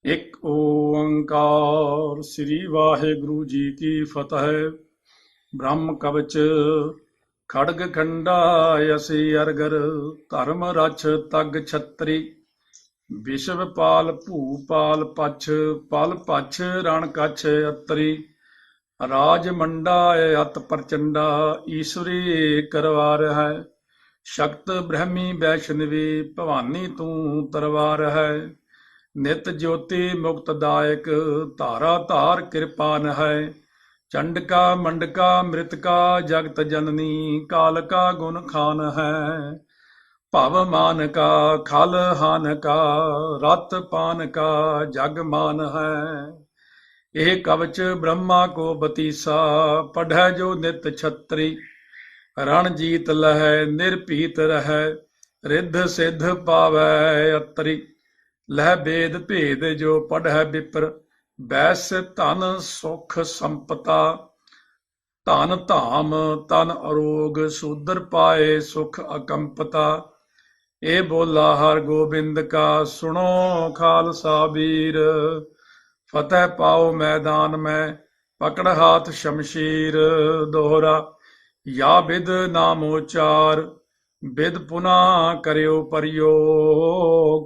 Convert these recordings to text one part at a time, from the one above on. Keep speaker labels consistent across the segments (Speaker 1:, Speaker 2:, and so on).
Speaker 1: ਇੱਕ ਓੰਕਾਰ ਸ੍ਰੀ ਵਾਹਿਗੁਰੂ ਜੀ ਕੀ ਫਤਿਹ। ਬ੍ਰਹਮ ਕਵਚ ਖੜਗ ਖੰਡਾ ਅਸੀ ਅਰਗਰ ਧਰਮ ਰਛ ਤਗ ਛਤਰੀ ਵਿਸ਼ਵ ਪਾਲ ਭੂਪਾਲ ਪਛ ਪਲ ਪਛ ਰਣ ਕਛ ਅਤਰੀ ਰਾਜ ਮੰਡਾ ਅਤ ਪ੍ਰਚੰਡਾ ਈਸ਼ਵਰੀ ਕਰਵਾਰ ਹੈ ਸ਼ਕਤ ਬ੍ਰਹਮੀ ਵੈਸ਼ਨਵੀ ਭਵਾਨੀ ਤੂੰ ਤਰਵਾਰ ਹੈ ਨਿਤ ਜੋਤੀ ਮੁਕਤਦਾਇਕ ਧਾਰਾ ਧਾਰ ਕਿਰਪਾਨ ਹੈ ਚੰਡਕਾ ਮੰਡਕਾ ਮ੍ਰਿਤਕਾ ਜਗਤ ਜਨਨੀ ਕਾਲਕਾ ਗੁਣ ਖਾਨ ਹੈ ਭਵ ਮਾਨ ਕਾ ਖਲ ਹਾਨ ਕਾ ਰਤ ਪਾਨ ਕਾ ਜਗ ਮਾਨ ਹੈ ਇਹ ਕਵਚ ਬ੍ਰਹਮਾ ਕੋ ਬਤੀਸਾ ਪੜ੍ਹੈ ਜੋ ਨਿਤ ਛਤਰੀ ਰਣ ਜੀਤ ਲਹੈ ਨਿਰਭੀਤ ਰਹੈ ਰਿੱਧ ਸਿੱਧ ਪਾਵੈ ਅਤਰੀ ਲਹਿ ਬੇਦ ਭੇਦ ਜੋ ਪੜ੍ਹੈ ਵਿਪਰ ਬੈਸ ਧਨ ਸੁਖ ਸੰਪਤਾ ਧਨ ਧਾਮ ਤਨ ਅਰੋਗ ਸੂਦਰ ਪਾਏ ਸੁਖ ਅਕੰਪਤਾ ਇਹ ਬੋਲਾ ਹਰ ਗੋਬਿੰਦ ਕਾ ਸੁਣੋ ਖਾਲਸਾ ਵੀਰ ਫਤਿਹ ਪਾਓ ਮੈਦਾਨ ਮੈਂ ਪਕੜ ਹਾਥ ਸ਼ਮਸ਼ੀਰ ਦੋਹਰਾ या विद नामोचार विद पुनः करियो प्रयोग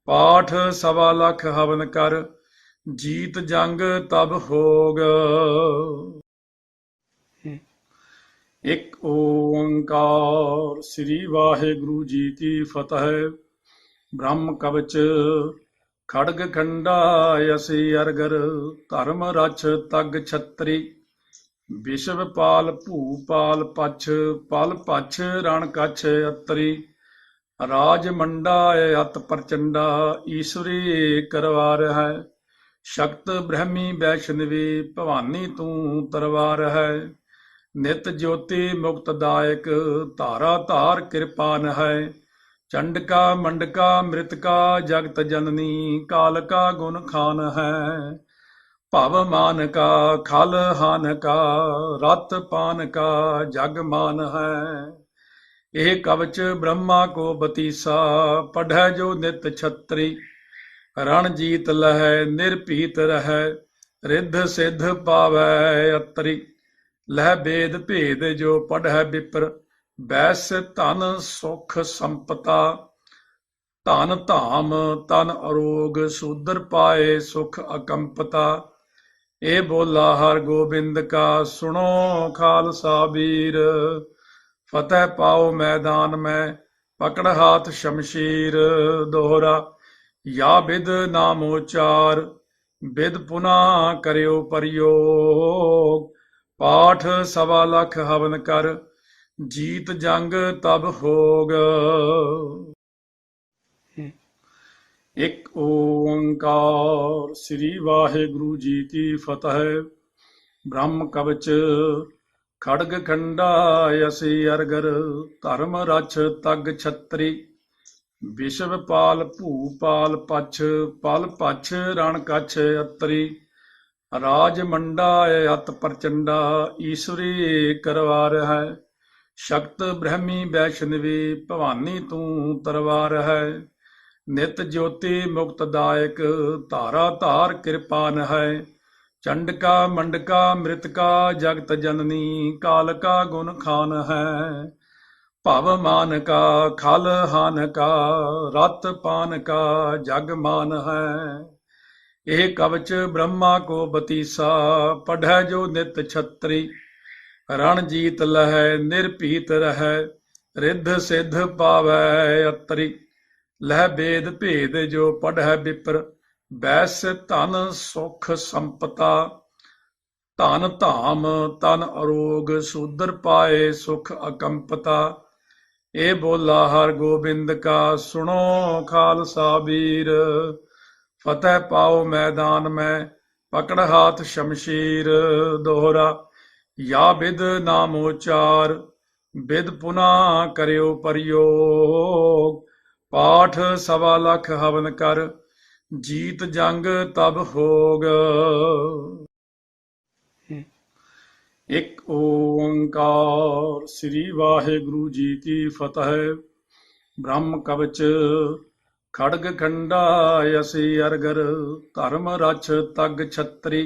Speaker 1: पाठ सवा लख हवन कर जीत जंग तब होग। एक ओंकार श्री वाहिगुरु जी की फतह। ब्रह्म कवच खड़ग खंडा असी अरगर धर्म रछ तग छतरी ਵਿਸ਼ਵ ਪਾਲ ਭੂਪਾਲ ਪਛ ਪਲ ਪਛ ਰਣ ਕਛ ਅਤਰੀ ਰਾਜ ਮੰਡਾ ਅਤ ਪ੍ਰਚੰਡਾ ਈਸ਼ਵਰੀ ਕਰਵਾਰ ਹੈ ਸ਼ਕਤ ਬ੍ਰਹਮੀ ਵੈਸ਼ਨਵੀ ਭਵਾਨੀ ਤੂੰ ਤਰਵਾਰ ਹੈ ਨਿਤ ਜੋਤੀ ਮੁਕਤਦਾਇਕ ਧਾਰਾ ਧਾਰ ਕਿਰਪਾਨ ਹੈ ਚੰਡਕਾ ਮੰਡਕਾ ਮ੍ਰਿਤਕਾ ਜਗਤ ਜਨਨੀ ਕਾਲਕਾ ਗੁਣ ਖਾਨ ਹੈ ਭਵ ਮਾਨ ਕਾ ਖਲ ਹਾਨ ਕਾ ਰਤ ਪਾਨ ਕਾ ਜਗ ਮਾਨ ਹੈ ਇਹ ਕਵਚ ਬ੍ਰਹਮਾ ਕੋ ਬਤੀਸਾ ਪੜ੍ਹੈ ਜੋ ਨਿਤ ਛਤਰੀ ਰਣ ਜੀਤ ਲਹੈ ਨਿਰਭੀਤ ਰਹੈ ਰਿੱਧ ਸਿੱਧ ਪਾਵੈ ਅਤਰੀ ਲਹਿ ਬੇਦ ਭੇਦ ਜੋ ਪੜ੍ਹੈ ਵਿਪਰ ਬੈਸ ਧਨ ਸੁਖ ਸੰਪਤਾ ਧਨ ਧਾਮ ਤਨ ਅਰੋਗ ਸੂਦਰ ਪਾਏ ਸੁਖ ਅਕੰਪਤਾ ਇਹ ਬੋਲਾ ਹਰ ਗੋਬਿੰਦ ਕਾ ਸੁਣੋ ਖਾਲਸਾ ਵੀਰ ਫਤਿਹ ਪਾਓ ਮੈਦਾਨ ਮੈਂ ਪਕੜ ਹਾਥ ਸ਼ਮਸ਼ੀਰ ਦੋਹਰਾ या विद नामोचार विद पुनः करियो प्रयोग पाठ सवा लख हवन कर जीत जंग तब होग। एक ओंकार श्री वाहिगुरु जी की फतह। ब्रह्म कवच खड़ग खंडा असी अरगर धर्म रछ तग छतरी ਵਿਸ਼ਵ ਪਾਲ ਭੂਪਾਲ ਪਛ ਪਲ ਪਛ ਰਣ ਕਛ ਅਤਰੀ ਰਾਜ ਮੰਡਾ ਅਤ ਪ੍ਰਚੰਡਾ ਈਸ਼ਵਰੀ ਕਰਵਾਰ ਹੈ ਸ਼ਕਤ ਬ੍ਰਹਮੀ ਵੈਸ਼ਨਵੀ ਭਵਾਨੀ ਤੂੰ ਤਰਵਾਰ ਹੈ ਨਿਤ ਜੋਤੀ ਮੁਕਤਦਾਇਕ ਧਾਰਾ ਧਾਰ ਕਿਰਪਾਨ ਹੈ ਚੰਡਕਾ ਮੰਡਕਾ ਮ੍ਰਿਤਕਾ ਜਗਤ ਜਨਨੀ ਕਾਲਕਾ ਗੁਣ ਖਾਨ ਹੈ ਭਵ ਮਾਨ ਕਾ ਖਲ ਹਾਨ ਕਾ ਰਤ ਪਾਨ ਕਾ ਜਗ ਮਾਨ ਹੈ ਇਹ ਕਵਚ ਬ੍ਰਹਮਾ ਕੋ ਬਤੀਸਾ ਪੜ੍ਹੈ ਜੋ ਨਿਤ ਛਤਰੀ ਰਣ ਜੀਤ ਲਹੈ ਨਿਰਭੀਤ ਰਹੈ ਰਿੱਧ ਸਿੱਧ ਪਾਵੈ ਅਤਰੀ ਲਹਿ ਬੇਦ ਭੇਦ ਜੋ ਪੜ੍ਹੈ ਵਿਪਰ ਬੈਸ ਧਨ ਸੁਖ ਸੰਪਤਾ ਧਨ ਧਾਮ ਤਨ ਅਰੋਗ ਸੂਦਰ ਪਾਏ ਸੁਖ ਅਕੰਪਤਾ ਇਹ ਬੋਲਾ ਹਰ ਗੋਬਿੰਦ ਕਾ ਸੁਣੋ ਖਾਲਸਾ ਵੀਰ ਫਤਿਹ ਪਾਓ ਮੈਦਾਨ ਮੈਂ ਪਕੜ ਹਾਥ ਸ਼ਮਸ਼ੀਰ ਦੋਹਰਾ या विद नामोचार विद पुनः करियो प्रयोग पाठ सवा लख हवन कर जीत जंग तब होग। एक ओंकार श्री वाहिगुरु जी की फतह। ब्रह्म कवच ਖੜਗ ਖੰਡਾ ਅਸੀ ਅਰਗਰ, ਧਰਮ ਰਛ ਤਗ ਛਤਰੀ।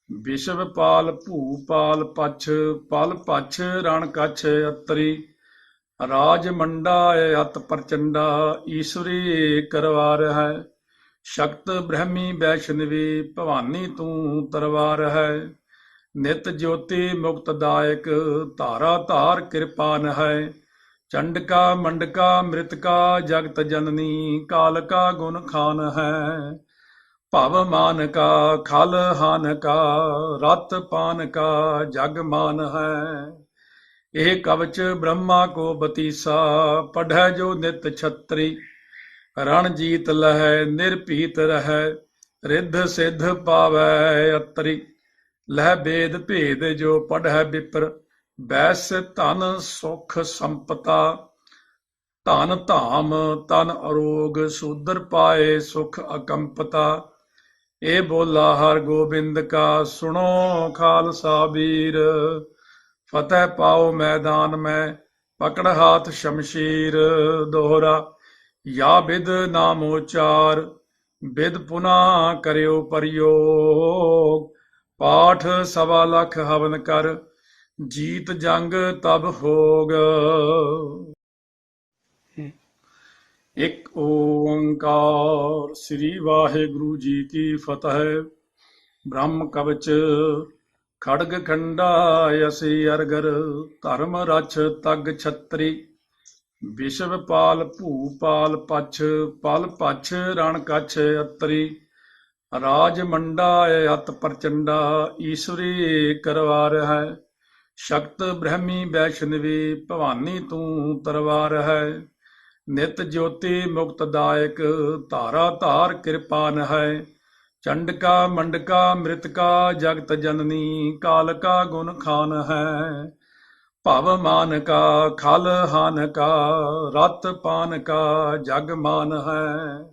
Speaker 1: ਵਿਸ਼ਵ ਪਾਲ ਭੂਪਾਲ ਪਛ, ਪਲ ਪਛ ਰਣ ਕਛ ਅਤਰੀ। ਰਾਜ ਮੰਡਾ ਅਤ ਪ੍ਰਚੰਡਾ, ਈਸ਼ਵਰੀ ਕਰਵਾਰ ਹੈ। ਸ਼ਕਤ ਬ੍ਰਹਮੀ ਵੈਸ਼ਨਵੀ, ਭਵਾਨੀ ਤੂੰ ਤਰਵਾਰ ਹੈ। ਨਿਤ ਜੋਤੀ ਮੁਕਤ ਦਾਇਕ, ਧਾਰਾ ਧਾਰ ਕਿਰਪਾਨ ਹੈ। ਚੰਡਕਾ ਮੰਡਕਾ ਮ੍ਰਿਤਕਾ, ਜਗਤ ਜਨਨੀ ਕਾਲ ਕਾ ਗੁਣ ਖਾਨ ਹੈ। ਭਵ ਮਾਨ ਕਾ ਖਲ ਹਾਨ ਕਾ, ਰਤ ਪਾਨ ਕਾ ਜਗ ਮਾਨ ਹੈ। ਇਹ ਕਵਚ ਬ੍ਰਹਮਾ ਕੋ ਬਤੀਸਾ, ਪੜ੍ਹੈ ਜੋ ਨਿਤ ਛਤਰੀ। ਰਣ ਜੀਤ ਲਹੈ ਨਿਰਭੀਤ ਰਹੈ, ਰਿੱਧ ਸਿੱਧ ਪਾਵੈ ਅਤਰੀ। ਲਹਿ ਬੇਦ ਭੇਦ ਜੋ ਪੜ੍ਹੈ ਬਿਪਰ, ਬੈਸ ਧਨ ਸੁਖ ਸੰਪਤਾ। ਧਨ ਧਾਮ ਤਨ ਅਰੋਗ, ਸੂਦਰ ਪਾਏ ਸੁਖ ਅਕੰਪਤਾ। ਇਹ ਬੋਲਾ ਹਰ ਗੋਬਿੰਦ ਕਾ, ਸੁਣੋ ਖਾਲਸਾ ਵੀਰ। ਫਤਿਹ ਪਾਓ ਮੈਦਾਨ ਮੈਂ, ਪਕੜ ਹਾਥ ਸ਼ਮਸ਼ੀਰ। ਦੋਹਰਾ ਯਾ ਬਿਦ ਨਾਮ ਉਚਾਰ, ਬਿਦ ਪੁਨਾ ਕਰਿਓ ਪ੍ਰਯੋਗ। ਪਾਠ ਸਵਾ ਲੱਖ ਹਵਨ ਕਰ, ਜੀਤ ਜੰਗ ਤਬ ਹੋਗ। ਇੱਕ ਓੰਕਾਰ। ਸ੍ਰੀ ਵਾਹਿਗੁਰੂ ਜੀ ਕੀ ਫਤਿਹ। ਬ੍ਰਹਮ ਕਵਚ ਖੜਗ ਖੰਡਾ ਅਸੀ ਅਰਗਰ, ਧਰਮ ਰਛ ਤਗ ਛਤਰੀ। ਵਿਸ਼ਵ ਪਾਲ ਭੂਪਾਲ ਪਛ, ਪਲ ਪਛ ਰਣ ਕਛ ਅਤਰੀ। ਰਾਜ ਮੰਡਾ ਅਤ ਪ੍ਰਚੰਡਾ, ਈਸ਼ਵਰੀ ਕਰਵਾਰ ਹੈ। ਸ਼ਕਤ ਬ੍ਰਹਮੀ ਵੈਸ਼ਨਵੀ, ਭਵਾਨੀ ਤੂੰ ਤਰਵਾਰ ਹੈ। ਨਿਤ ਜੋਤੀ ਮੁਕਤ ਦਾਇਕ, ਧਾਰਾ ਧਾਰ ਕਿਰਪਾਨ ਹੈ। ਚੰਡਕਾ ਮੰਡਕਾ ਮ੍ਰਿਤਕਾ, ਜਗਤ ਜਨਨੀ ਕਾਲ ਕਾ ਗੁਣ ਖਾਨ ਹੈ। ਭਵ ਮਾਨ ਕਾ ਖਲ ਹਾਨ ਕਾ, ਰਤ ਪਾਨ ਕਾ ਜਗ ਮਾਨ ਹੈ।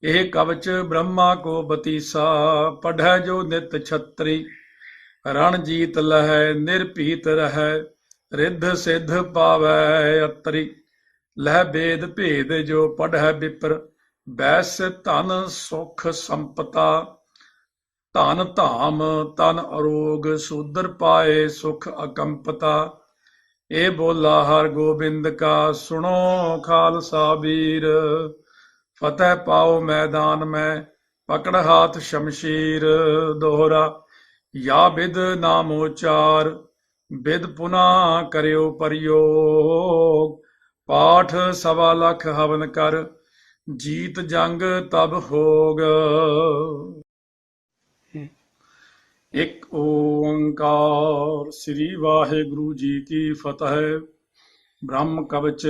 Speaker 1: ਇਹ ਕਵਚ ਬ੍ਰਹਮਾ ਕੋ ਬਤੀਸਾ, ਪੜ੍ਹੈ ਜੋ ਨਿਤ ਛਤਰੀ। ਰਣ ਜੀਤ ਲਹੈ ਨਿਰਭੀਤ ਰਹੈ, ਰਿੱਧ ਸਿੱਧ ਪਾਵੈ ਅਤਰੀ। ਲਹਿ ਬੇਦ ਭੇਦ ਜੋ ਪੜ੍ਹੈ ਬਿਪਰ, ਬੈਸ ਧਨ ਸੁਖ ਸੰਪਤਾ। ਧਨ ਧਾਮ ਤਨ ਅਰੋਗ, ਸੂਦਰ ਪਾਏ ਸੁਖ ਅਕੰਪਤਾ। ਇਹ ਬੋਲਾ ਹਰ ਗੋਬਿੰਦ ਕਾ, ਸੁਣੋ ਖਾਲਸਾ ਵੀਰ। ਫਤਿਹ ਪਾਓ ਮੈਦਾਨ ਮੈਂ, ਪਕੜ ਹਾਥ ਸ਼ਮਸ਼ੀਰ। ਦੋਹਰਾ ਯਾ ਬਿਦ ਨਾਮ ਉਚਾਰ, ਬਿਦ ਪੁਨਾ ਕਰਿਓ ਪ੍ਰਯੋਗ। ਪਾਠ ਸਵਾ ਲੱਖ ਹਵਨ ਕਰ, ਜੀਤ ਜੰਗ ਤਬ ਹੋਗ। ਇੱਕ ਓੰਕਾਰ। ਸ੍ਰੀ ਵਾਹਿਗੁਰੂ ਜੀ ਕੀ ਫਤਿਹ। ਬ੍ਰਹਮ ਕਵਚ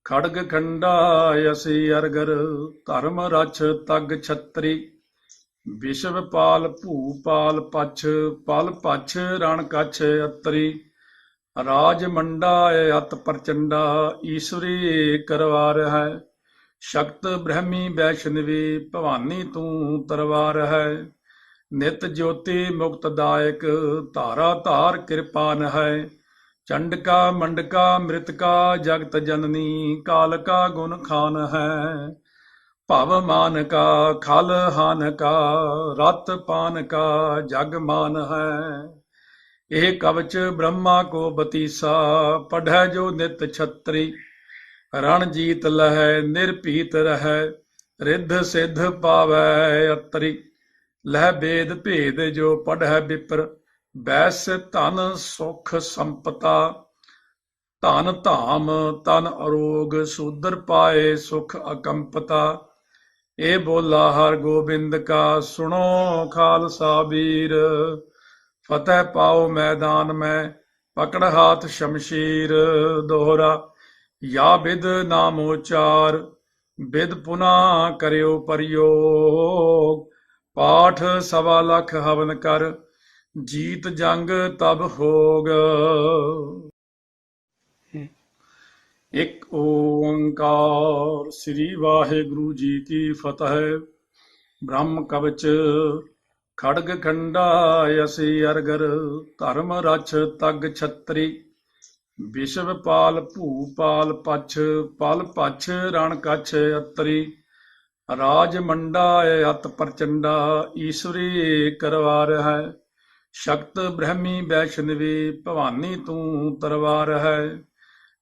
Speaker 1: ਖੜਗ ਖੰਡਾ ਅਸੀ ਅਰਗਰ, ਧਰਮ ਰਛ ਤਗ ਛਤਰੀ। ਵਿਸ਼ਵ ਪਾਲ ਭੂਪਾਲ ਪਛ, ਪਲ ਪਛ ਰਣ ਕਛ ਅਤਰੀ। ਰਾਜ ਮੰਡਾ ਅਤ ਪ੍ਰਚੰਡਾ, ਈਸ਼ਵਰੀ ਕਰਵਾਰ ਹੈ। ਸ਼ਕਤ ਬ੍ਰਹਮੀ ਵੈਸ਼ਨਵੀ, ਭਵਾਨੀ ਤੂੰ ਤਰਵਾਰ ਹੈ। ਨਿਤ ਜੋਤੀ ਮੁਕਤ ਦਾਇਕ, ਧਾਰਾ ਧਾਰ ਕਿਰਪਾਨ ਹੈ। ਚੰਡਕਾ ਮੰਡਕਾ ਮ੍ਰਿਤਕਾ, ਜਗਤ ਜਨਨੀ ਕਾਲ ਕਾ ਗੁਣ ਖਾਨ ਹੈ। ਭਵ ਮਾਨ ਕਾ ਖਲ ਹਾਨ ਕਾ, ਰਤ ਪਾਨ ਕਾ ਜਗ ਮਾਨ ਹੈ। ਇਹ ਕਵਚ ਬ੍ਰਹਮਾ ਕੋ ਬਤੀਸਾ, ਪੜ੍ਹੈ ਜੋ ਨਿਤ ਛਤਰੀ। ਰਣ ਜੀਤ ਲਹੈ ਨਿਰਭੀਤ ਰਹੈ, ਰਿੱਧ ਸਿੱਧ ਪਾਵੈ ਅਤਰੀ। ਲਹਿ ਬੇਦ ਭੇਦ ਜੋ ਪੜ੍ਹੈ ਬਿਪਰ, ਬੈਸ ਧਨ ਸੁਖ ਸੰਪਤਾ। ਧਨ ਧਾਮ ਤਨ ਅਰੋਗ, ਸੂਦਰ ਪਾਏ ਸੁਖ ਅਕੰਪਤਾ। ਇਹ ਬੋਲਾ ਹਰ ਗੋਬਿੰਦ ਕਾ, ਸੁਣੋ ਖਾਲਸਾ ਵੀਰ। ਫਤਿਹ ਪਾਓ ਮੈਦਾਨ ਮੈਂ, ਪਕੜ ਹਾਥ ਸ਼ਮਸ਼ੀਰ। ਦੋਹਰਾ ਯਾ ਬਿਦ ਨਾਮ ਉਚਾਰ, ਬਿਦ ਪੁਨਾ ਕਰਿਓ ਪ੍ਰਯੋਗ। ਪਾਠ ਸਵਾ ਲੱਖ ਹਵਨ ਕਰ, ਜੀਤ ਜੰਗ ਤਬ ਹੋਗ। ਇੱਕ ਓੰਕਾਰ। ਸ੍ਰੀ ਵਾਹਿਗੁਰੂ ਜੀ ਕੀ ਫਤਿਹ। ਬ੍ਰਹਮ ਕਵਚ ਖੜਗ ਖੰਡਾ ਅਸੀ ਅਰਗਰ, ਧਰਮ ਰਛ ਤਗ ਛਤਰੀ। ਵਿਸ਼ਵ ਪਾਲ ਭੂਪਾਲ ਪਛ ਪਲ ਪਛ ਰਣ ਕਛ ਅਤਰੀ ਰਾਜ ਮੰਡਾ ਅਤ ਪ੍ਰਚੰਡਾ ਈਸ਼ਵਰੀ ਕਰਵਾਰ ਹੈ ਸ਼ਕਤ ਬ੍ਰਹਮੀ ਵੈਸ਼ਨਵੀ ਭਵਾਨੀ ਤੂੰ ਤਰਵਾਰ ਹੈ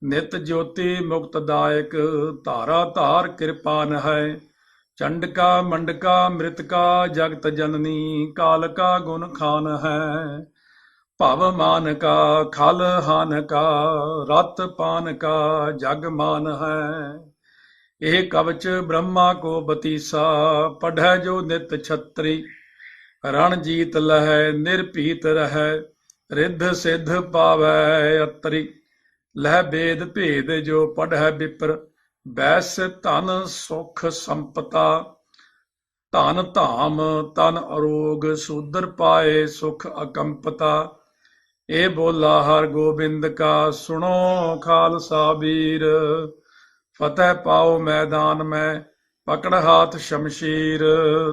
Speaker 1: ਨਿਤ ਜੋਤੀ ਮੁਕਤ ਦਾਇਕ ਧਾਰਾ ਧਾਰ ਕਿਰਪਾਨ ਹੈ ਚੰਡਕਾ ਮੰਡਕਾ ਮ੍ਰਿਤਕਾ ਜਗਤ ਜਨਨੀ ਕਾਲਕਾ ਗੁਣ ਖਾਨ ਹੈ ਭਵ ਮਾਨ ਕਾ ਖਲ ਹਾਨ ਕਾ ਰਤ ਪਾਨ ਕਾ ਜਗ ਮਾਨ ਹੈ ਇਹ ਕਵਚ ਬ੍ਰਹਮਾ ਕੋ ਬਤੀਸਾ ਪੜ੍ਹੈ ਜੋ ਨਿਤ ਛਤਰੀ ਰਣ ਜੀਤ ਲਹੈ ਨਿਰਭੀਤ ਰਹੈ ਰਿੱਧ ਸਿੱਧ ਪਾਵੈ ਅਤਰੀ ਲਹਿ ਬੇਦ ਭੇਦ ਜੋ ਪੜ੍ਹੈ ਵਿਪਰ ਬੈਸ ਧਨ ਸੁਖ ਸੰਪਤਾ ਧਨ ਧਾਮ ਤਨ ਅਰੋਗ ਸੂਦਰ ਪਾਏ ਸੁਖ ਅਕੰਪਤਾ ਇਹ ਬੋਲਾ ਹਰ ਗੋਬਿੰਦ ਕਾ ਸੁਣੋ ਖਾਲਸਾ ਵੀਰ ਫਤਿਹ ਪਾਓ ਮੈਦਾਨ ਮੈਂ ਪਕੜ ਹਾਥ ਸ਼ਮਸ਼ੀਰ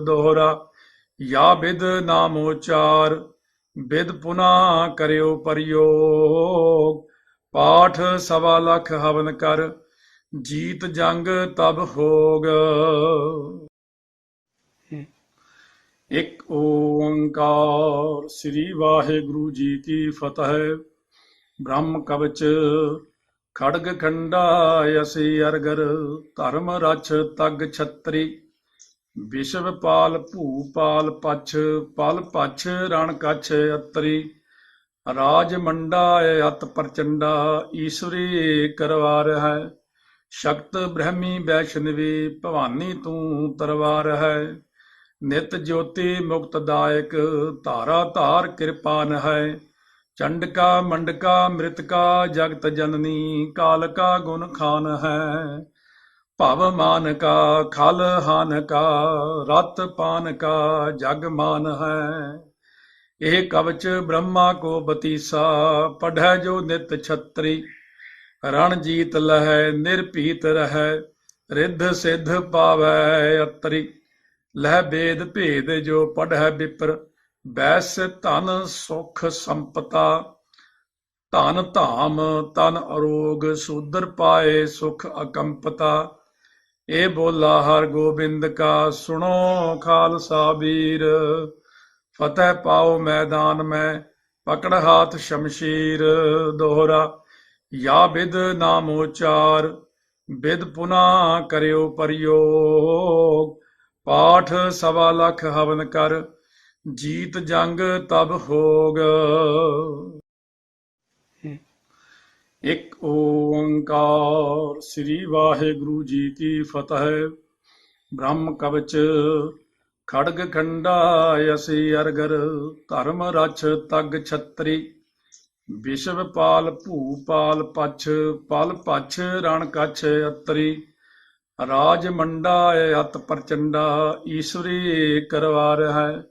Speaker 1: ਦੋਹਰਾ ਯਾ ਬਿਦ ਨਾਮ ਉਚਾਰ ਬਿਦ ਪੁਨਾ ਕਰਿਓ ਪ੍ਰਯੋਗ ਪਾਠ ਸਵਾ ਲੱਖ ਹਵਨ ਕਰ ਜੀਤ ਜੰਗ ਤਬ ਹੋਗ ਇੱਕ ਓੰਕਾਰ ਸ੍ਰੀ ਵਾਹਿਗੁਰੂ ਜੀ ਕੀ ਫਤਿਹ ਬ੍ਰਹਮ ਕਵਚ ਖੜਗ ਖੰਡਾ ਅਸੀ ਅਰਗਰ ਧਰਮ ਰਛ ਤਗ ਛਤਰੀ ਵਿਸ਼ਵ ਪਾਲ ਭੂਪਾਲ ਪਛ ਪਲ ਪਛ ਰਣ ਕਛ ਅਤਰੀ ਰਾਜ ਮੰਡਾ ਅਤ ਪ੍ਰਚੰਡਾ ਈਸ਼ਵਰੀ ਕਰਵਾਰ ਹੈ ਸ਼ਕਤ ਬ੍ਰਹਮੀ ਵੈਸ਼ਨਵੀ ਭਵਾਨੀ ਤੂੰ ਤਰਵਾਰ ਹੈ ਨਿਤ ਜੋਤੀ ਮੁਕਤ ਦਾਇਕ ਧਾਰਾ ਧਾਰ ਕਿਰਪਾਨ ਹੈ ਚੰਡਕਾ ਮੰਡਕਾ ਮ੍ਰਿਤਕਾ ਜਗਤ ਜਨਨੀ ਕਾਲਕਾ ਗੁਣ ਖਾਨ ਹੈ ਭਵ ਮਾਨ ਕਾ ਖਲ ਹਾਨ ਕਾ ਰਤ ਪਾਨ ਕਾ ਜਗ ਮਾਨ ਹੈ ਇਹ ਕਵਚ ਬ੍ਰਹਮਾ ਕੋ ਬਤੀਸਾ ਪੜ੍ਹੈ ਜੋ ਨਿਤ ਛਤਰੀ ਰਣ ਜੀਤ ਲਹੈ ਨਿਰਭੀਤ ਰਹੈ ਰਿੱਧ ਸਿੱਧ ਪਾਵੈ ਅਤਰੀ ਲਹਿ ਬੇਦ ਭੇਦ ਜੋ ਪੜ੍ਹੈ ਵਿਪਰ ਬੈਸ ਧਨ ਸੁਖ ਸੰਪਤਾ ਧਨ ਧਾਮ ਤਨ ਅਰੋਗ ਸੂਦਰ ਪਾਏ ਸੁਖ ਅਕੰਪਤਾ ਇਹ ਬੋਲਾ ਹਰ ਗੋਬਿੰਦ ਕਾ ਸੁਣੋ ਖਾਲਸਾ ਵੀਰ ਫਤਿਹ ਪਾਓ ਮੈਦਾਨ ਮੈਂ ਪਕੜ ਹਾਥ ਸ਼ਮਸ਼ੀਰ ਦੋਹਰਾ ਯਾ ਬਿਦ ਨਾਮ ਉਚਾਰ ਬਿਦ ਪੁਨਾ ਕਰਿਓ ਪ੍ਰਯੋਗ ਪਾਠ ਸਵਾ ਲੱਖ ਹਵਨ ਕਰ ਜੀਤ ਜੰਗ ਤਬ ਹੋਗ ਇੱਕ ਓੰਕਾਰ ਸ੍ਰੀ ਵਾਹਿਗੁਰੂ ਜੀ ਕੀ ਫਤਿਹ ਬ੍ਰਹਮ ਕਵਚ ਖੜਗ ਖੰਡਾ ਅਸੀ ਅਰਗਰ ਧਰਮ ਰਛ ਤਗ ਛਤਰੀ ਵਿਸ਼ਵ ਪਾਲ ਭੂਪਾਲ ਪਛ ਪਲ ਪਛ ਰਣ ਕਛ ਅਤਰੀ ਰਾਜ ਮੰਡਾ ਅਤ ਪ੍ਰਚੰਡਾ ਈਸ਼ਵਰੀ ਕਰਵਾਰ ਹੈ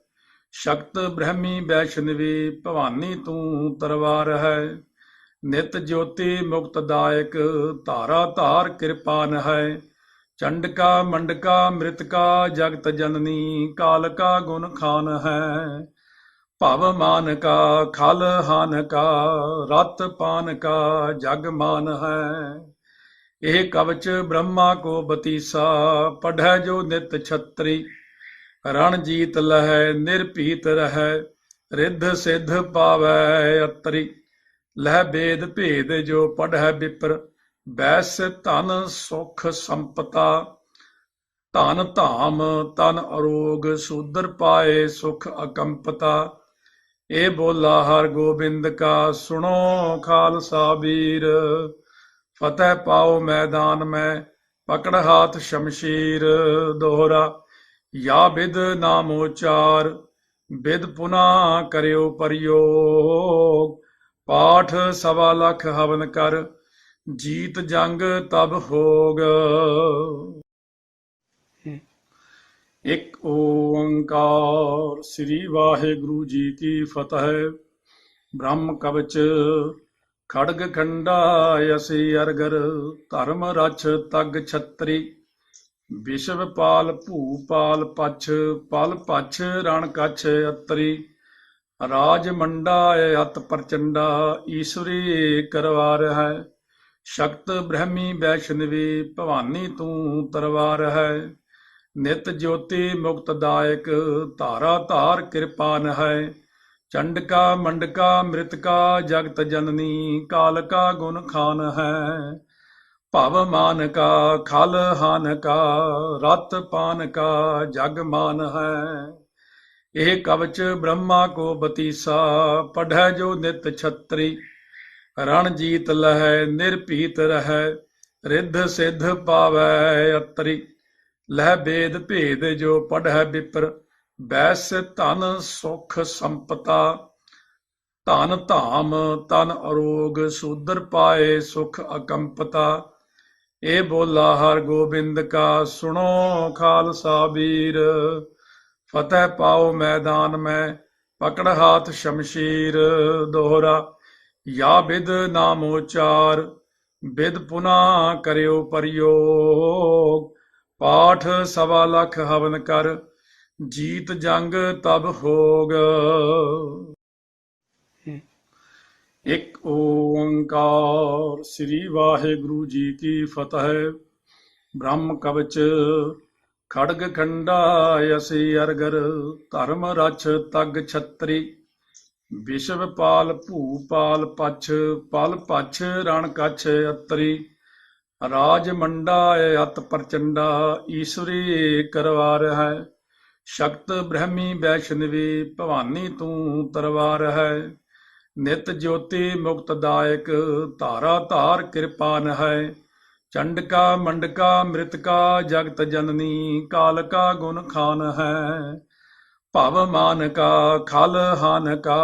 Speaker 1: ਸ਼ਕਤ ਬ੍ਰਹਮੀ ਵੈਸ਼ਨਵੀ ਭਵਾਨੀ ਤੂੰ ਤਰਵਾਰ ਹੈ ਨਿਤ ਜੋਤੀ ਮੁਕਤ ਦਾਇਕ ਧਾਰਾ ਧਾਰ ਕਿਰਪਾਨ ਹੈ ਚੰਡਕਾ ਮੰਡਕਾ ਮ੍ਰਿਤਕਾ ਜਗਤ ਜਨਨੀ ਕਾਲਕਾ ਗੁਣ ਖਾਨ ਹੈ ਭਵ ਮਾਨ ਕਾ ਖਲ ਹਾਨ ਕਾ ਰਤ ਪਾਨ ਕਾ ਜਗ ਮਾਨ ਹੈ ਇਹ ਕਵਚ ਬ੍ਰਹਮਾ ਕੋ ਬਤੀਸਾ ਪੜ੍ਹੈ ਜੋ ਨਿਤ ਛਤਰੀ ਰਣ ਜੀਤ ਲਹੈ ਨਿਰਭੀਤ ਰਹੈ ਰਿੱਧ ਸਿੱਧ ਪਾਵੈ ਅਤਰੀ ਲਹਿ ਬੇਦ ਭੇਦ ਜੋ ਪੜ੍ਹੈ ਵਿਪਰ ਬੈਸ ਧਨ ਸੁਖ ਸੰਪਤਾ ਧਨ ਧਾਮ ਤਨ ਅਰੋਗ ਸੂਦਰ ਪਾਏ ਸੁਖ ਅਕੰਪਤਾ ਇਹ ਬੋਲਾ ਹਰ ਗੋਬਿੰਦ ਕਾ ਸੁਣੋ ਖਾਲਸਾ ਵੀਰ ਫਤਿਹ ਪਾਓ ਮੈਦਾਨ ਮੈਂ ਪਕੜ ਹਾਥ ਸ਼ਮਸ਼ੀਰ ਦੋਹਰਾ ਯਾ ਬਿਦ ਨਾਮ ਉਚਾਰ ਬਿਦ ਪੁਨਾ ਕਰਿਓ ਪ੍ਰਯੋਗ ਪਾਠ ਸਵਾ ਲੱਖ ਹਵਨ ਕਰ ਜੀਤ ਜੰਗ ਤਬ ਹੋਗ ਇੱਕ ਓੰਕਾਰ ਸ੍ਰੀ ਵਾਹਿਗੁਰੂ ਜੀ ਕੀ ਫਤਿਹ ਬ੍ਰਹਮ ਕਵਚ ਖੜਗ ਖੰਡਾ ਅਸੀ ਅਰਗਰ ਧਰਮ ਰਛ ਤਗ ਛਤਰੀ ਵਿਸ਼ਵ ਪਾਲ ਭੂਪਾਲ ਪਛ ਪਲ ਪਛ ਰਣ ਕਛ ਅਤਰੀ ਰਾਜ ਮੰਡਾ ਅਤ ਪ੍ਰਚੰਡਾ ਈਸ਼ਵਰੀ ਕਰਵਾਰ ਹੈ। ਸ਼ਕਤ ਬ੍ਰਹਮੀ ਵੈਸ਼ਨਵੀ ਭਵਾਨੀ ਤੂੰ ਤਰਵਾਰ ਹੈ। ਨਿਤ ਜੋਤੀ ਮੁਕਤ ਦਾਇਕ ਧਾਰਾ ਧਾਰ ਕਿਰਪਾਨ ਹੈ। ਚੰਡਕਾ ਮੰਡਕਾ ਮ੍ਰਿਤਕਾ ਜਗਤ ਜਨਨੀ ਕਾਲ ਕਾ ਗੁਣ ਖਾਨ ਹੈ। ਭਵ ਮਾਨ ਕਾ ਖਲ ਹਾਨ ਕਾ ਰਤ ਪਾਨ ਕਾ ਜਗ ਮਾਨ ਹੈ। ਇਹ ਕਵਚ ਬ੍ਰਹਮਾ ਕੋ ਬਤੀਸਾ ਪੜ੍ਹੈ ਜੋ ਨਿਤ ਛਤਰੀ। ਰਣ ਜੀਤ ਲਹੈ ਨਿਰਭੀਤ ਰਹੈ ਰਿੱਧ ਸਿੱਧ ਪਾਵੈ ਅਤਰੀ। ਲਹਿ ਬੇਦ ਭੇਦ ਜੋ ਪੜ੍ਹੈ ਵਿਪਰ ਬੈਸ ਧਨ ਸੁਖ ਸੰਪਤਾ। ਧਨ ਧਾਮ ਤਨ ਅਰੋਗ ਸੂਦਰ ਪਾਏ ਸੁਖ ਅਕੰਪਤਾ। ਇਹ ਬੋਲਾ ਹਰ ਗੋਬਿੰਦ ਕਾ ਸੁਣੋ ਖਾਲਸਾ ਵੀਰ। ਫਤਿਹ ਪਾਓ ਮੈਦਾਨ ਮੈਂ ਪਕੜ ਹਾਥ ਸ਼ਮਸ਼ੀਰ। ਦੋਹਰਾ ਯਾ ਬਿਦ ਨਾਮ ਉਚਾਰ ਬਿਦ ਪੁਨਾ ਕਰਿਓ ਪ੍ਰਯੋਗ। ਪਾਠ ਸਵਾ ਲੱਖ ਹਵਨ ਕਰ ਜੀਤ ਜੰਗ ਤਬ ਹੋਗ। ਇੱਕ ਓੰਕਾਰ ਸ੍ਰੀ ਵਾਹਿਗੁਰੂ ਜੀ ਕੀ ਫਤਿਹ। ਬ੍ਰਹਮ ਕਵਚ ਖੜਗ ਖੰਡਾ ਅਸੀ ਅਰਗਰ ਧਰਮ ਰਛ ਤਗ ਛਤਰੀ। ਵਿਸ਼ਵ ਪਾਲ ਭੂਪਾਲ ਪਛ ਪਲ ਪਛ ਰਣ ਕਛ ਅਤਰੀ। ਰਾਜ ਮੰਡਾ ਅਤ ਪ੍ਰਚੰਡਾ ਈਸ਼ਵਰੀ ਕਰਵਾਰ ਹੈ। ਸ਼ਕਤ ਬ੍ਰਹਮੀ ਵੈਸ਼ਨਵੀ ਭਵਾਨੀ ਤੂੰ ਤਰਵਾਰ ਹੈ। ਨਿਤ ਜੋਤੀ ਮੁਕਤ ਦਾਇਕ ਧਾਰਾ ਧਾਰ ਕਿਰਪਾਨ ਹੈ। ਚੰਡਕਾ ਮੰਡਕਾ ਮ੍ਰਿਤਕਾ ਜਗਤ ਜਨਨੀ ਕਾਲ ਕਾ ਗੁਣ ਖਾਨ ਹੈ। ਭਵ ਮਾਨ ਕਾ ਖਲ ਹਾਨ ਕਾ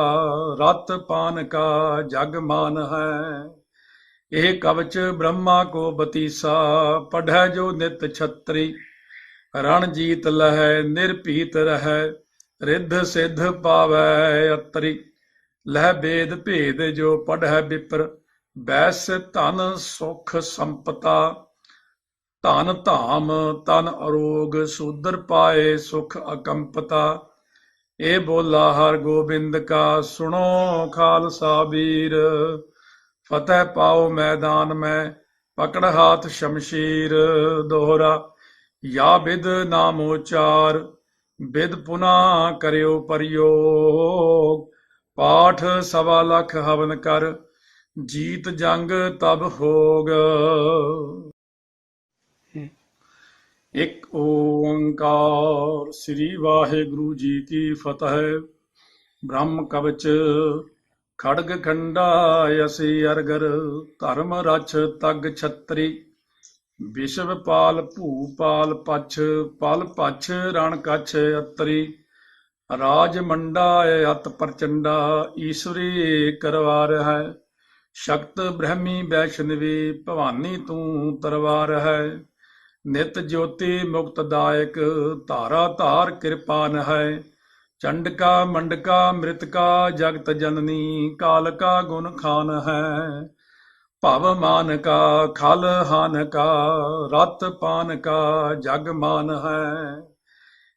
Speaker 1: ਰਤ ਪਾਨ ਕਾ ਜਗ ਮਾਨ ਹੈ। ਇਹ ਕਵਚ ਬ੍ਰਹਮਾ ਕੋ ਬਤੀਸਾ ਪੜ੍ਹੈ ਜੋ ਨਿਤ ਛਤਰੀ। ਰਣ ਜੀਤ ਲਹੈ ਨਿਰਭੀਤ ਰਹੈ ਰਿੱਧ ਸਿੱਧ ਪਾਵੈ ਅਤਰੀ। ਲਹਿ ਬੇਦ ਭੇਦ ਜੋ ਪੜ੍ਹੈ ਵਿਪਰ ਬੈਸ ਧਨ ਸੁਖ ਸੰਪਤਾ। ਧਨ ਧਾਮ ਤਨ ਅਰੋਗ ਸੂਦਰ ਪਾਏ ਸੁਖ ਅਕੰਪਤਾ। ਇਹ ਬੋਲਾ ਹਰ ਗੋਬਿੰਦ ਕਾ ਸੁਣੋ ਖਾਲਸਾ ਵੀਰ। ਫਤਿਹ ਪਾਓ ਮੈਦਾਨ ਮੈਂ ਪਕੜ ਹਾਥ ਸ਼ਮਸ਼ੀਰ। ਦੋਹਰਾ ਯਾ ਬਿਦ ਨਾਮ ਉਚਾਰ ਬਿਦ ਪੁਨਾ ਕਰਿਓ ਪ੍ਰਯੋਗ। ਪਾਠ ਸਵਾ ਲੱਖ ਹਵਨ ਕਰ ਜੀਤ ਜੰਗ ਤਬ ਹੋਗ। ਇੱਕ ਓੰਕਾਰ ਸ੍ਰੀ ਵਾਹਿਗੁਰੂ ਜੀ ਕੀ ਫਤਿਹ। ਬ੍ਰਹਮ ਕਵਚ ਖੜਗ ਖੰਡਾ ਅਸੀ ਅਰਗਰ ਧਰਮ ਰਛ ਤਗ ਛਤਰੀ। ਵਿਸ਼ਵ ਪਾਲ ਭੂਪਾਲ ਪਛ ਪਲ ਪਛ ਰਣ ਕਛ ਅਤਰੀ। ਰਾਜ ਮੰਡਾ ਅਤ ਪ੍ਰਚੰਡਾ ਈਸ਼ਵਰੀ ਕਰਵਾਰ ਹੈ। ਸ਼ਕਤ ਬ੍ਰਹਮੀ ਵੈਸ਼ਨਵੀ ਭਵਾਨੀ ਤੂੰ ਤਰਵਾਰ ਹੈ। ਨਿਤ ਜੋਤੀ ਮੁਕਤ ਦਾਇਕ ਧਾਰਾ ਧਾਰ ਕਿਰਪਾਨ ਹੈ। ਚੰਡਕਾ ਮੰਡਕਾ ਮ੍ਰਿਤਕਾ ਜਗਤ ਜਨਨੀ ਕਾਲ ਕਾ ਗੁਣ ਖਾਨ ਹੈ। ਭਵ ਮਾਨ ਕਾ ਖਲ ਹਾਨ ਕਾ ਰਤ ਪਾਨ ਕਾ ਜਗ ਮਾਨ ਹੈ।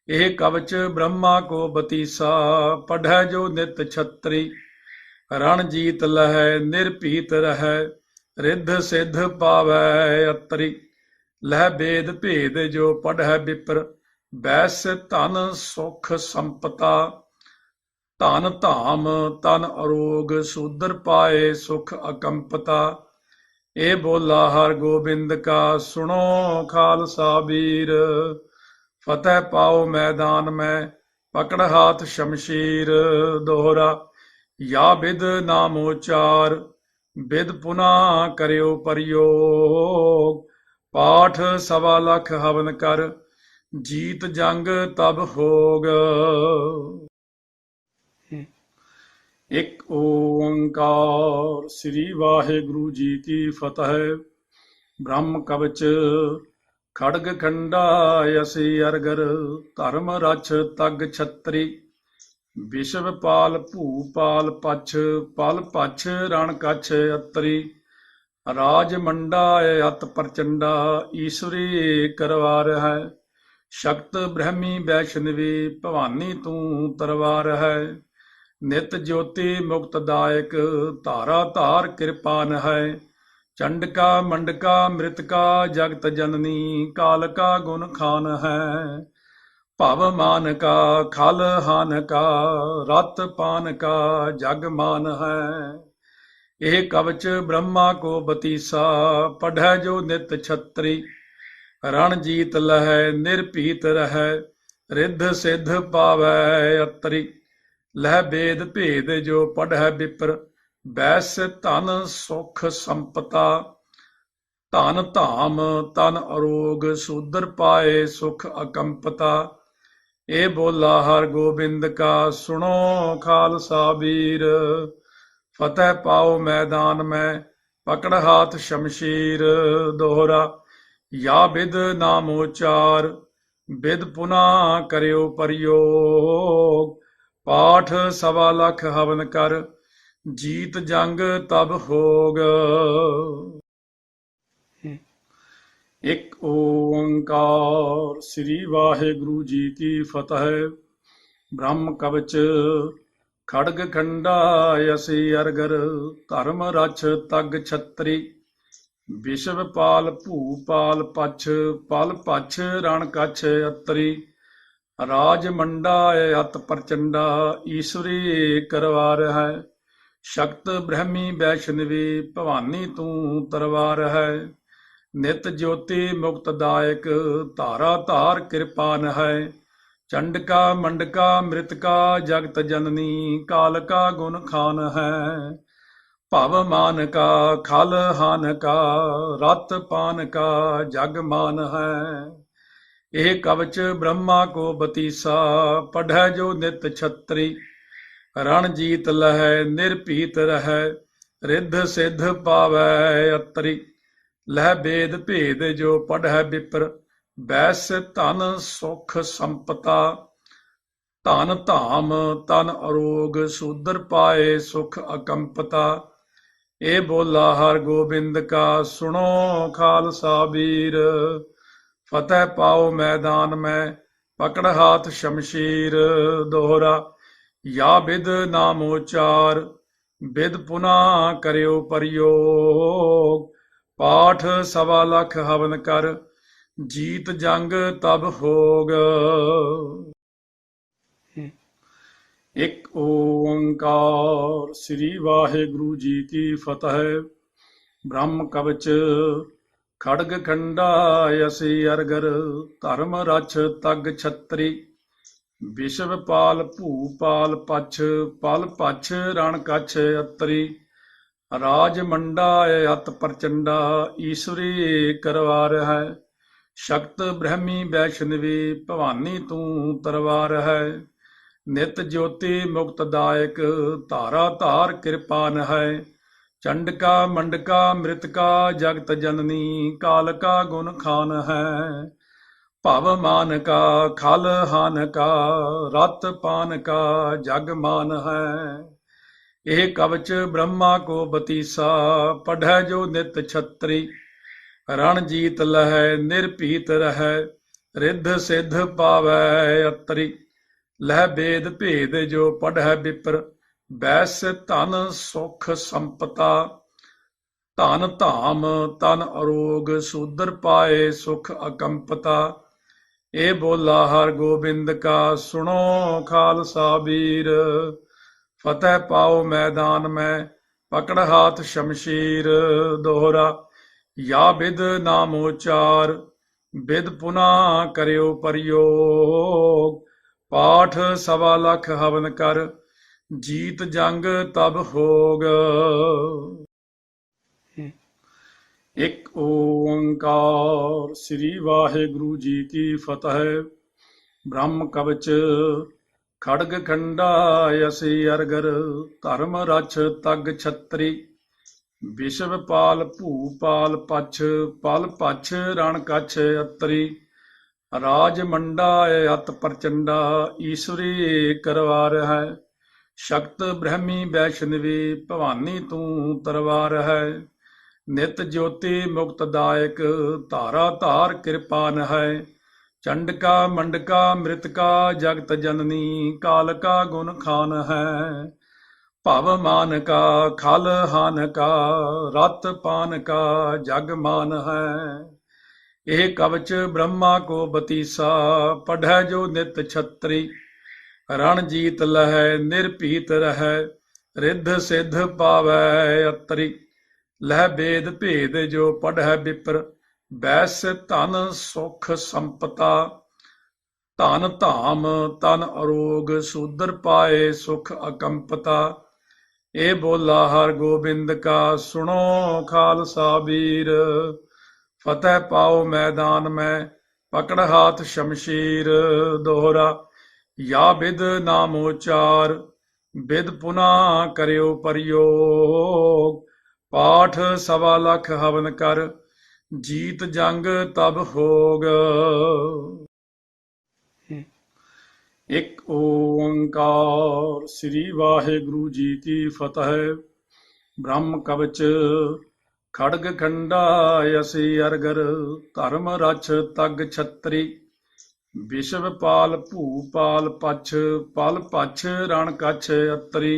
Speaker 1: ਇਹ ਕਵਚ ਬ੍ਰਹਮਾ ਕੋ ਬਤੀਸਾ ਪੜ੍ਹੈ ਜੋ ਨਿਤ ਛਤਰੀ। ਰਣ ਜੀਤ ਲਹੈ ਨਿਰਭੀਤ ਰਹੈ ਰਿੱਧ ਸਿੱਧ ਪਾਵੈ ਅਤਰੀ। ਲਹਿ ਬੇਦ ਭੇਦ ਜੋ ਪੜ੍ਹੈ ਵਿਪਰ ਬੈਸ ਧਨ ਸੁਖ ਸੰਪਤਾ। ਧਨ ਧਾਮ ਤਨ ਅਰੋਗ ਸੂਦਰ ਪਾਏ ਸੁਖ ਅਕੰਪਤਾ। ਇਹ ਬੋਲਾ ਹਰ ਗੋਬਿੰਦ ਕਾ ਸੁਣੋ ਖਾਲਸਾ ਵੀਰ। ਫਤਿਹ ਪਾਓ ਮੈਦਾਨ ਮੈਂ ਪਕੜ ਹਾਥ ਸ਼ਮਸ਼ੀਰ। ਦੋਹਰਾ ਯਾ ਬਿਦ ਨਾਮ ਉਚਾਰ ਬਿਦ ਪੁਨਾ ਕਰਿਓ ਪ੍ਰਯੋਗ। ਪਾਠ ਸਵਾ ਲੱਖ ਹਵਨ ਕਰ ਜੀਤ ਜੰਗ ਤਬ ਹੋਗ। ਇੱਕ ਓੰਕਾਰ ਸ੍ਰੀ ਵਾਹਿਗੁਰੂ ਜੀ ਕੀ ਫਤਿਹ। ਬ੍ਰਹਮ ਕਵਚ ਖੜਗ ਖੰਡਾ ਅਸੀ ਅਰਗਰ ਧਰਮ ਰਛ ਤਗ ਛਤਰੀ। ਵਿਸ਼ਵ ਪਾਲ ਭੂਪਾਲ ਪਛ ਪਲ ਪਛ ਰਣ ਕਛ ਅਤਰੀ। ਰਾਜ ਮੰਡਾ ਅਤ ਪ੍ਰਚੰਡਾ ਈਸ਼ਵਰੀ ਕਰਵਾਰ ਹੈ। ਸ਼ਕਤ ਬ੍ਰਹਮੀ ਵੈਸ਼ਨਵੀ ਭਵਾਨੀ ਤੂੰ ਤਰਵਾਰ ਹੈ। नित ज्योति मुक्तदायक धारा धार कृपान है। चंडका मंडका मृतका जगत जननी काल का गुण खान है। भव मान का खल हान का रत पान का जग मान है। यह कवच ब्रह्मा को बतीसा पढ़ै जो नित छत्री। रण जीत लह निर्भीत रह रिद्ध सिद्ध पावै अतरी। लह वेद भेद जो पढ़ै विप्र बैस धन सुख संपता। धन धाम तन अरोग शूद्र पाए सुख अकंपता। ए बोला हर गोबिंद का सुनो खालसा वीर। फतेह पाओ मैदान में पकड़ हाथ शमशीर। दोहरा या विद नामोचार विद पुना करियो प्रयोग। पाठ सवा लख हवन कर जीत जंग तब होग। एक ओंकार श्री वाहिगुरु जी की फतेह। ब्रह्म कवच खड़ग खंडा यसी अरगर धर्म रछ तग छत्री। विश्व पाल भूपाल पछ पल पछ रण कछ अतरी। राज मंडा अत प्रचंडा ईश्वरी करवार है। शक्त ब्रह्मी वैष्णवी भवानी तू तरवार है। नित ज्योति मुक्तदायक धारा धार कृपान है। चंडका मंडका मृतका जगत जननी काल का गुण खान है। भव मान का खल हान का रत पान का जग मान है। यह कवच ब्रह्मा को बतीसा पढ़ै जो नित छत्री। रण जीत लह निर्भीत रह रिद्ध सिद्ध पावै अतरी। लह वेद भेद जो पढ़ै विप्र बैस धन सुख संपता। धन धाम तन अरोग शूद्र पाए सुख अकंपता। ए बोला हर गोबिंद का सुनो खालसा वीर। फतेह पाओ मैदान में पकड़ हाथ शमशीर। दोहरा या विद नामोचार विद पुना करियो प्रयोग। पाठ सवा लख हवन कर जीत जंग तब होग। एक ओंकार श्री वाहिगुरु जी की फतेह। ब्रह्म कवच खड़ग खंडा यसी अरगर धर्म रछ तग छत्री। विश्व पाल भूपाल पछ पल पछ रण कछ अतरी। राज मंडा अत प्रचंडा ईश्वरी करवार है। शक्त ब्रह्मी वैष्णवी भवानी तू तरवार है। नित ज्योति मुक्तदायक धारा धार कृपान है। चंडका मंडका मृतका जगत जननी काल का गुण खान है। भव मान का खल हान का रत पान का जग मान है। यह कवच ब्रह्मा को बतीसा पढ़ै जो नित छत्री। रण जीत लह निर्भीत रह रिद्ध सिद्ध पावै अतरी। लह वेद भेद जो पढ़ै विप्र बैस धन सुख संपता। धन धाम तन अरोग शूद्र पाए सुख अकंपता। ए बोला हर गोबिंद का सुनो खालसा वीर। फतेह पाओ मैदान में पकड़ हाथ शमशीर। दोहरा या विद नामोचार विद पुना करियो प्रयोग। पाठ सवा लख हवन कर जीत जंग तब होग। एक ओंकार श्री वाहिगुरु जी की फतेह। ब्रह्म कवच खड़ग खंडा यसी अरगर धर्म रछ तग छत्री। विश्व पाल भूपाल पछ पल पछ रण कछ अतरी। राज मंडा अत प्रचंडा ईश्वरी करवार है। शक्त ब्रह्मी वैष्णवी भवानी तू तरवार है। नित ज्योति मुक्तदायक धारा धार कृपान है। चंडका मंडका मृतका जगत जननी, काल का गुण खान है। भव मान का खल हान का, रत पान का जग मान है। ਇਹ ਕਵਚ ਬ੍ਰਹਮਾ ਕੋ ਬਤੀਸਾ, ਪੜ੍ਹੈ ਜੋ ਨਿਤ ਛਤਰੀ। ਰਣ ਜੀਤ ਲਹੈ ਨਿਰਭੀਤ ਰਹੈ, ਰਿੱਧ ਸਿੱਧ ਪਾਵੈ ਅਤਰੀ। ਲਹਿ ਬੇਦ ਭੇਦ ਜੋ ਪੜ੍ਹੈ ਵਿਪਰ, ਬੈਸ ਧਨ ਸੁਖ ਸੰਪਤਾ। ਧਨ ਧਾਮ ਤਨ ਅਰੋਗ, ਸੂਦਰ ਪਾਏ ਸੁਖ ਅਕੰਪਤਾ। ਇਹ ਬੋਲਾ ਹਰ ਗੋਬਿੰਦ ਕਾ, ਸੁਣੋ ਖਾਲਸਾ ਵੀਰ। फतेह पाओ मैदान में, पकड़ हाथ शमशीर। दोहरा या बिद नामोचार, बिद पुनः करियो प्रयोग। पाठ सवा लख हवन कर, जीत जंग तब होग। एक ओंकार। श्री वाहिगुरु जी की फतेह। ब्रह्म कवच खड़ग खंडा असी अरगर, धर्म रछ तग छतरी। विश्व पाल भूपाल पछ, पल पछ रण कछ अतरी।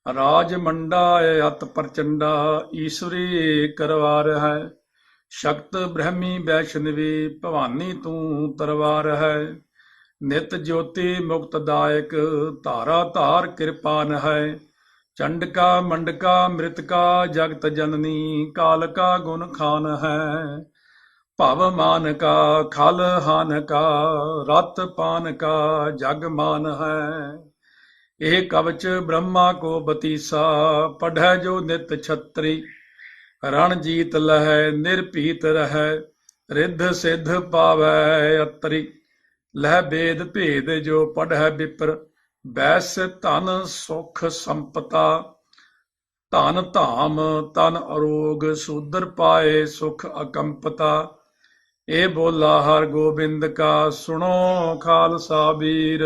Speaker 1: राज मंडा अत प्रचंडा, ईश्वरी करवार है। शक्त ब्रह्मी वैष्णवी, भवानी तू तरवार है। नित ज्योति मुक्तदायक, धारा धार कृपान है। चंडका मंडका मृतका जगत जननी, काल का गुण खान है। भव मान का खल हान का, रत पान का जग मान है। ਇਹ ਕਵਚ ਬ੍ਰਹਮਾ ਕੋ ਬਤੀਸਾ, ਪੜ੍ਹੈ ਜੋ ਨਿਤ ਛਤਰੀ। ਰਣ ਜੀਤ ਲਹੈ ਨਿਰਭੀਤ ਰਹੈ, ਰਿੱਧ ਸਿੱਧ ਪਾਵੈ ਅਤਰੀ। ਲਹਿ ਬੇਦ ਭੇਦ ਜੋ ਪੜ੍ਹੈ ਵਿਪਰ, ਬੈਸ ਧਨ ਸੁਖ ਸੰਪਤਾ। ਧਨ ਧਾਮ ਤਨ ਅਰੋਗ, ਸੂਦਰ ਪਾਏ ਸੁਖ ਅਕੰਪਤਾ। ਇਹ ਬੋਲਾ ਹਰ ਗੋਬਿੰਦ ਕਾ, ਸੁਣੋ ਖਾਲਸਾ ਵੀਰ।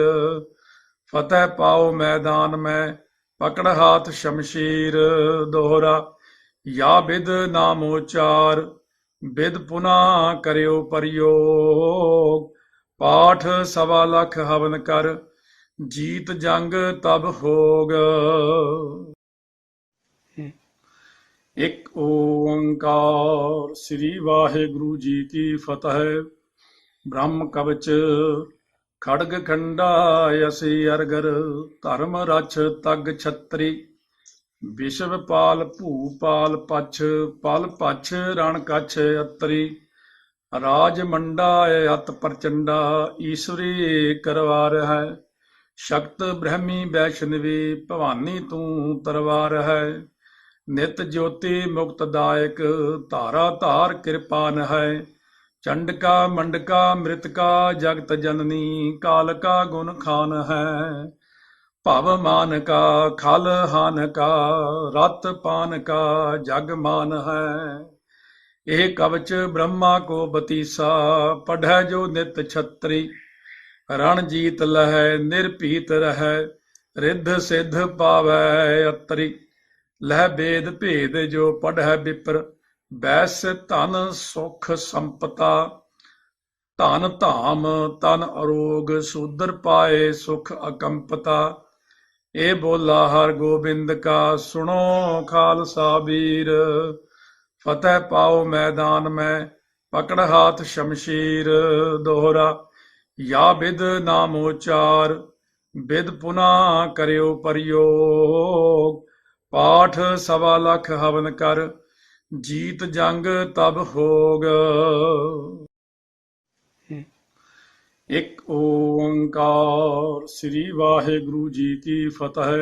Speaker 1: ਫਤਿਹ ਪਾਓ ਮੈਦਾਨ ਮੈਂ, ਪਕੜ ਹਾਥ ਸ਼ਮਸ਼ੀਰ। ਦੋਹਰਾ या बिद नामोचार, बिद पुनः करियो प्रयोग। पाठ सवा लख हवन कर, जीत जंग तब होग। एक ओंकार। श्री वाहिगुरु जी की फतेह। ब्रह्म कवच खड़ग खंडा असी अरगर, धर्म रछ तग छतरी। विश्व पाल भूपाल पछ, पल पछ रण कछ अतरी। राज मंडा अत प्रचंडा, ईश्वरी करवार है। शक्त ब्रह्मी वैष्णवी, भवानी तू तरवार है। नित ज्योति मुक्तदायक, धारा धार कृपान है। चंडका मंडका मृतका जगत जननी, काल का गुण खान है। भव मान का खल हान का, रत पान का जग मान है। ਇਹ ਕਵਚ ਬ੍ਰਹਮਾ ਕੋ ਬਤੀਸਾ, ਪੜ੍ਹੈ ਜੋ ਨਿਤ ਛਤਰੀ। ਰਣ ਜੀਤ ਲਹੈ ਨਿਰਭੀਤ ਰਹੈ, ਰਿੱਧ ਸਿੱਧ ਪਾਵੈ ਅਤਰੀ। ਲਹਿ ਬੇਦ ਭੇਦ ਜੋ ਪੜ੍ਹੈ ਵਿਪਰ, ਬੈਸ ਧਨ ਸੁਖ ਸੰਪਤਾ। ਧਨ ਧਾਮ ਤਨ ਅਰੋਗ, ਸੂਦਰ ਪਾਏ ਸੁਖ ਅਕੰਪਤਾ। ਇਹ ਬੋਲਾ ਹਰ ਗੋਬਿੰਦ ਕਾ, ਸੁਣੋ ਖਾਲਸਾ ਵੀਰ। फतेह पाओ मैदान में, पकड़ हाथ शमशीर। दोहरा या बिद नामोचार, बिद पुनः करियो प्रयोग। पाठ सवा लख हवन कर, जीत जंग तब होग। एक ओंकार। श्री वाहिगुरु जी की फतेह।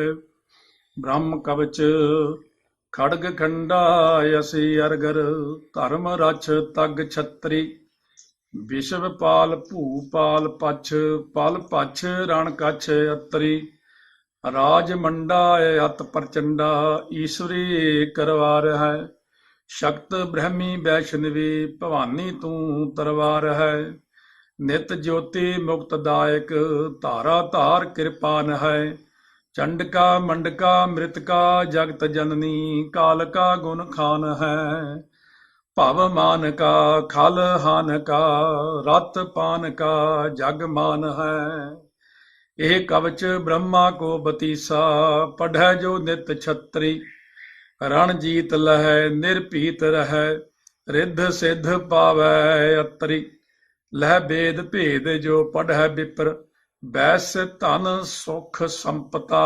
Speaker 1: ब्रह्म कवच खड़ग खंडा असी अरगर, धर्म रछ तग छतरी। विश्व पाल भूपाल पछ, पल पछ रण कछ अतरी। राज मंडा अत प्रचंडा, ईश्वरी करवार है। शक्त ब्रह्मी वैष्णवी, भवानी तू तरवार है। नित ज्योति मुक्तदायक, धारा धार कृपान है। चंडका मंडका मृतका जगत जननी, काल का गुण खान है। ਭਵ मान का खल हान का रत पान का जग मान है। ਇਹ ਕਵਚ ਬ੍ਰਹਮਾ ਕੋ ਬਤੀਸਾ ਪੜ੍ਹੈ ਜੋ ਨਿਤ ਛਤਰੀ। ਰਣ ਜੀਤ ਲਹੈ ਨਿਰਭੀਤ ਰਹੈ ਰਿੱਧ ਸਿੱਧ ਪਾਵੈ ਅਤਰੀ। ਲਹਿ ਬੇਦ ਭੇਦ ਜੋ ਪੜ੍ਹੈ ਵਿਪਰ ਬੈਸ ਧਨ ਸੁਖ ਸੰਪਤਾ।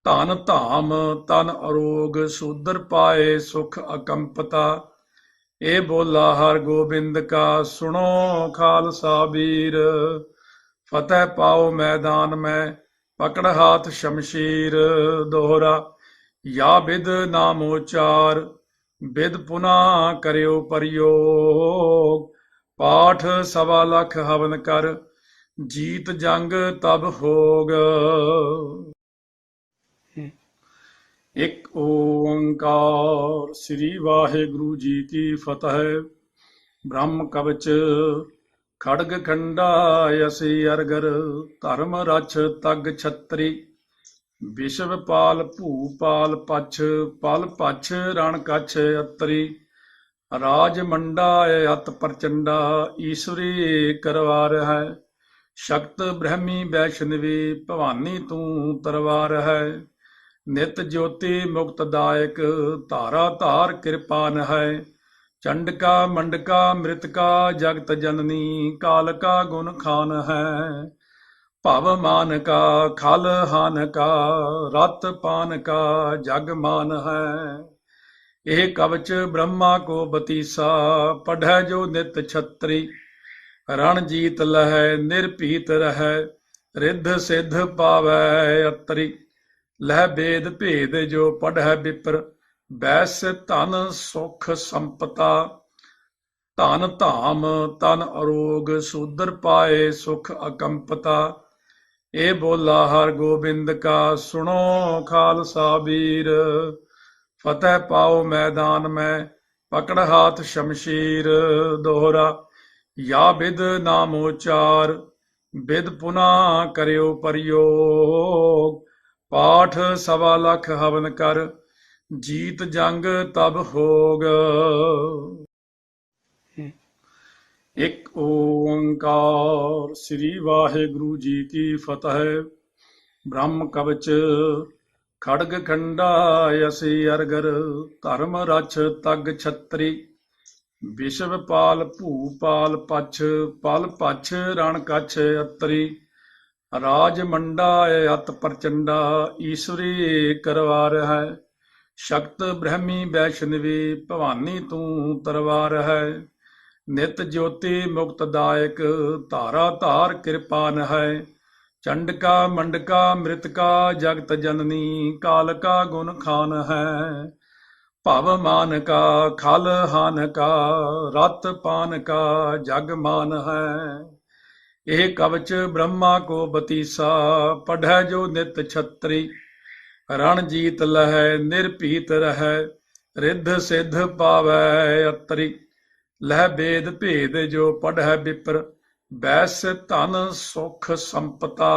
Speaker 1: ਧਨ ਧਾਮ ਤਨ ਅਰੋਗ ਸੂਦਰ ਪਾਏ ਸੁਖ ਅਕੰਪਤਾ। ਇਹ ਬੋਲਾ ਹਰ ਗੋਬਿੰਦ ਕਾ ਸੁਣੋ ਖਾਲਸਾ ਵੀਰ। ਫਤਿਹ ਪਾਓ ਮੈਦਾਨ ਮੈਂ ਪਕੜ ਹਾਥ ਸ਼ਮਸ਼ੀਰ। ਦੋਹਰਾ या विद नामोचार विद पुनः करियो प्रयोग। पाठ 1.25 हवन कर जीत जंग तब होग। एक ओंकार श्री वाहिगुरु जी की फतह। ब्रह्म कवच खड़ग खंडा यसी अरगर धर्म रछ तग छत्री। ਵਿਸ਼ਵ ਪਾਲ ਭੂਪਾਲ ਪਛ ਪਲ ਪਛ ਰਣ ਕਛ ਅਤਰੀ। ਰਾਜ ਮੰਡਾ ਅਤ ਪ੍ਰਚੰਡਾ ਈਸ਼ਵਰੀ ਕਰਵਾਰ ਹੈ। ਸ਼ਕਤ ਬ੍ਰਹਮੀ ਵੈਸ਼ਨਵੀ ਭਵਾਨੀ ਤੂੰ ਤਰਵਾਰ ਹੈ। ਨਿਤ ਜੋਤੀ ਮੁਕਤ ਦਾਇਕ ਧਾਰਾ ਧਾਰ ਕਿਰਪਾਨ ਹੈ। ਚੰਡਕਾ ਮੰਡਕਾ ਮ੍ਰਿਤਕਾ ਜਗਤ ਜਨਨੀ ਕਾਲਕਾ ਗੁਣ ਖਾਨ ਹੈ। ਭਵ मान का खल हान का रत पान का जग मान है। ਇਹ ਕਵਚ ਬ੍ਰਹਮਾ ਕੋ ਬਤੀਸਾ ਪੜ੍ਹੈ ਜੋ ਨਿਤ ਛਤਰੀ। ਰਣ ਜੀਤ ਲਹੈ ਨਿਰਭੀਤ ਰਹੈ ਰਿੱਧ ਸਿੱਧ ਪਾਵੈ ਅਤਰੀ। ਲਹਿ ਬੇਦ ਭੇਦ ਜੋ ਪੜ੍ਹੈ ਵਿਪਰ ਬੈਸ ਧਨ ਸੁਖ ਸੰਪਤਾ। ਧਨ ਧਾਮ ਤਨ ਅਰੋਗ ਸੂਦਰ ਪਾਏ ਸੁਖ ਅਕੰਪਤਾ। ਇਹ ਬੋਲਾ ਹਰ ਗੋਬਿੰਦ ਕਾ ਸੁਣੋ ਖਾਲਸਾ ਵੀਰ। ਫਤਿਹ ਪਾਓ ਮੈਦਾਨ ਮੈਂ ਪਕੜ ਹਾਥ ਸ਼ਮਸ਼ੀਰ। ਦੋਹਰਾ या विद नामोचार विद पुनः करियो प्रयोग। पाठ 1.25 हवन कर जीत जंग तब होग। एक ओंकार श्री वाहिगुरु जी की फतह। ब्रह्म कवच खड़ग खंडा यसी अरगर धर्म रछ तग छत्री। विश्व पाल भूपाल पछ पल पछ रण कछ अतरी। राज मंडा अत प्रचंडा ईश्वरी करवार है। शक्त ब्रह्मी वैष्णवी भवानी तू तरवार है। नित ज्योति मुक्त दायक धारा धार कृपान है। चंडका मंडका मृतका जगत जननी कालका गुण खान है। भव मान का खल हान का रत पान का जग मान है। ਇਹ ਕਵਚ ਬ੍ਰਹਮਾ ਕੋ ਬਤੀਸਾ ਪੜ੍ਹੈ ਜੋ ਨਿਤ ਛਤਰੀ। ਰਣ ਜੀਤ ਲਹੈ ਨਿਰਭੀਤ ਰਹੈ ਰਿੱਧ ਸਿੱਧ ਪਾਵੈ ਅਤਰੀ। ਲਹਿ ਬੇਦ ਭੇਦ ਜੋ ਪੜ੍ਹੈ ਵਿਪਰ ਬੈਸ ਧਨ ਸੁਖ ਸੰਪਤਾ।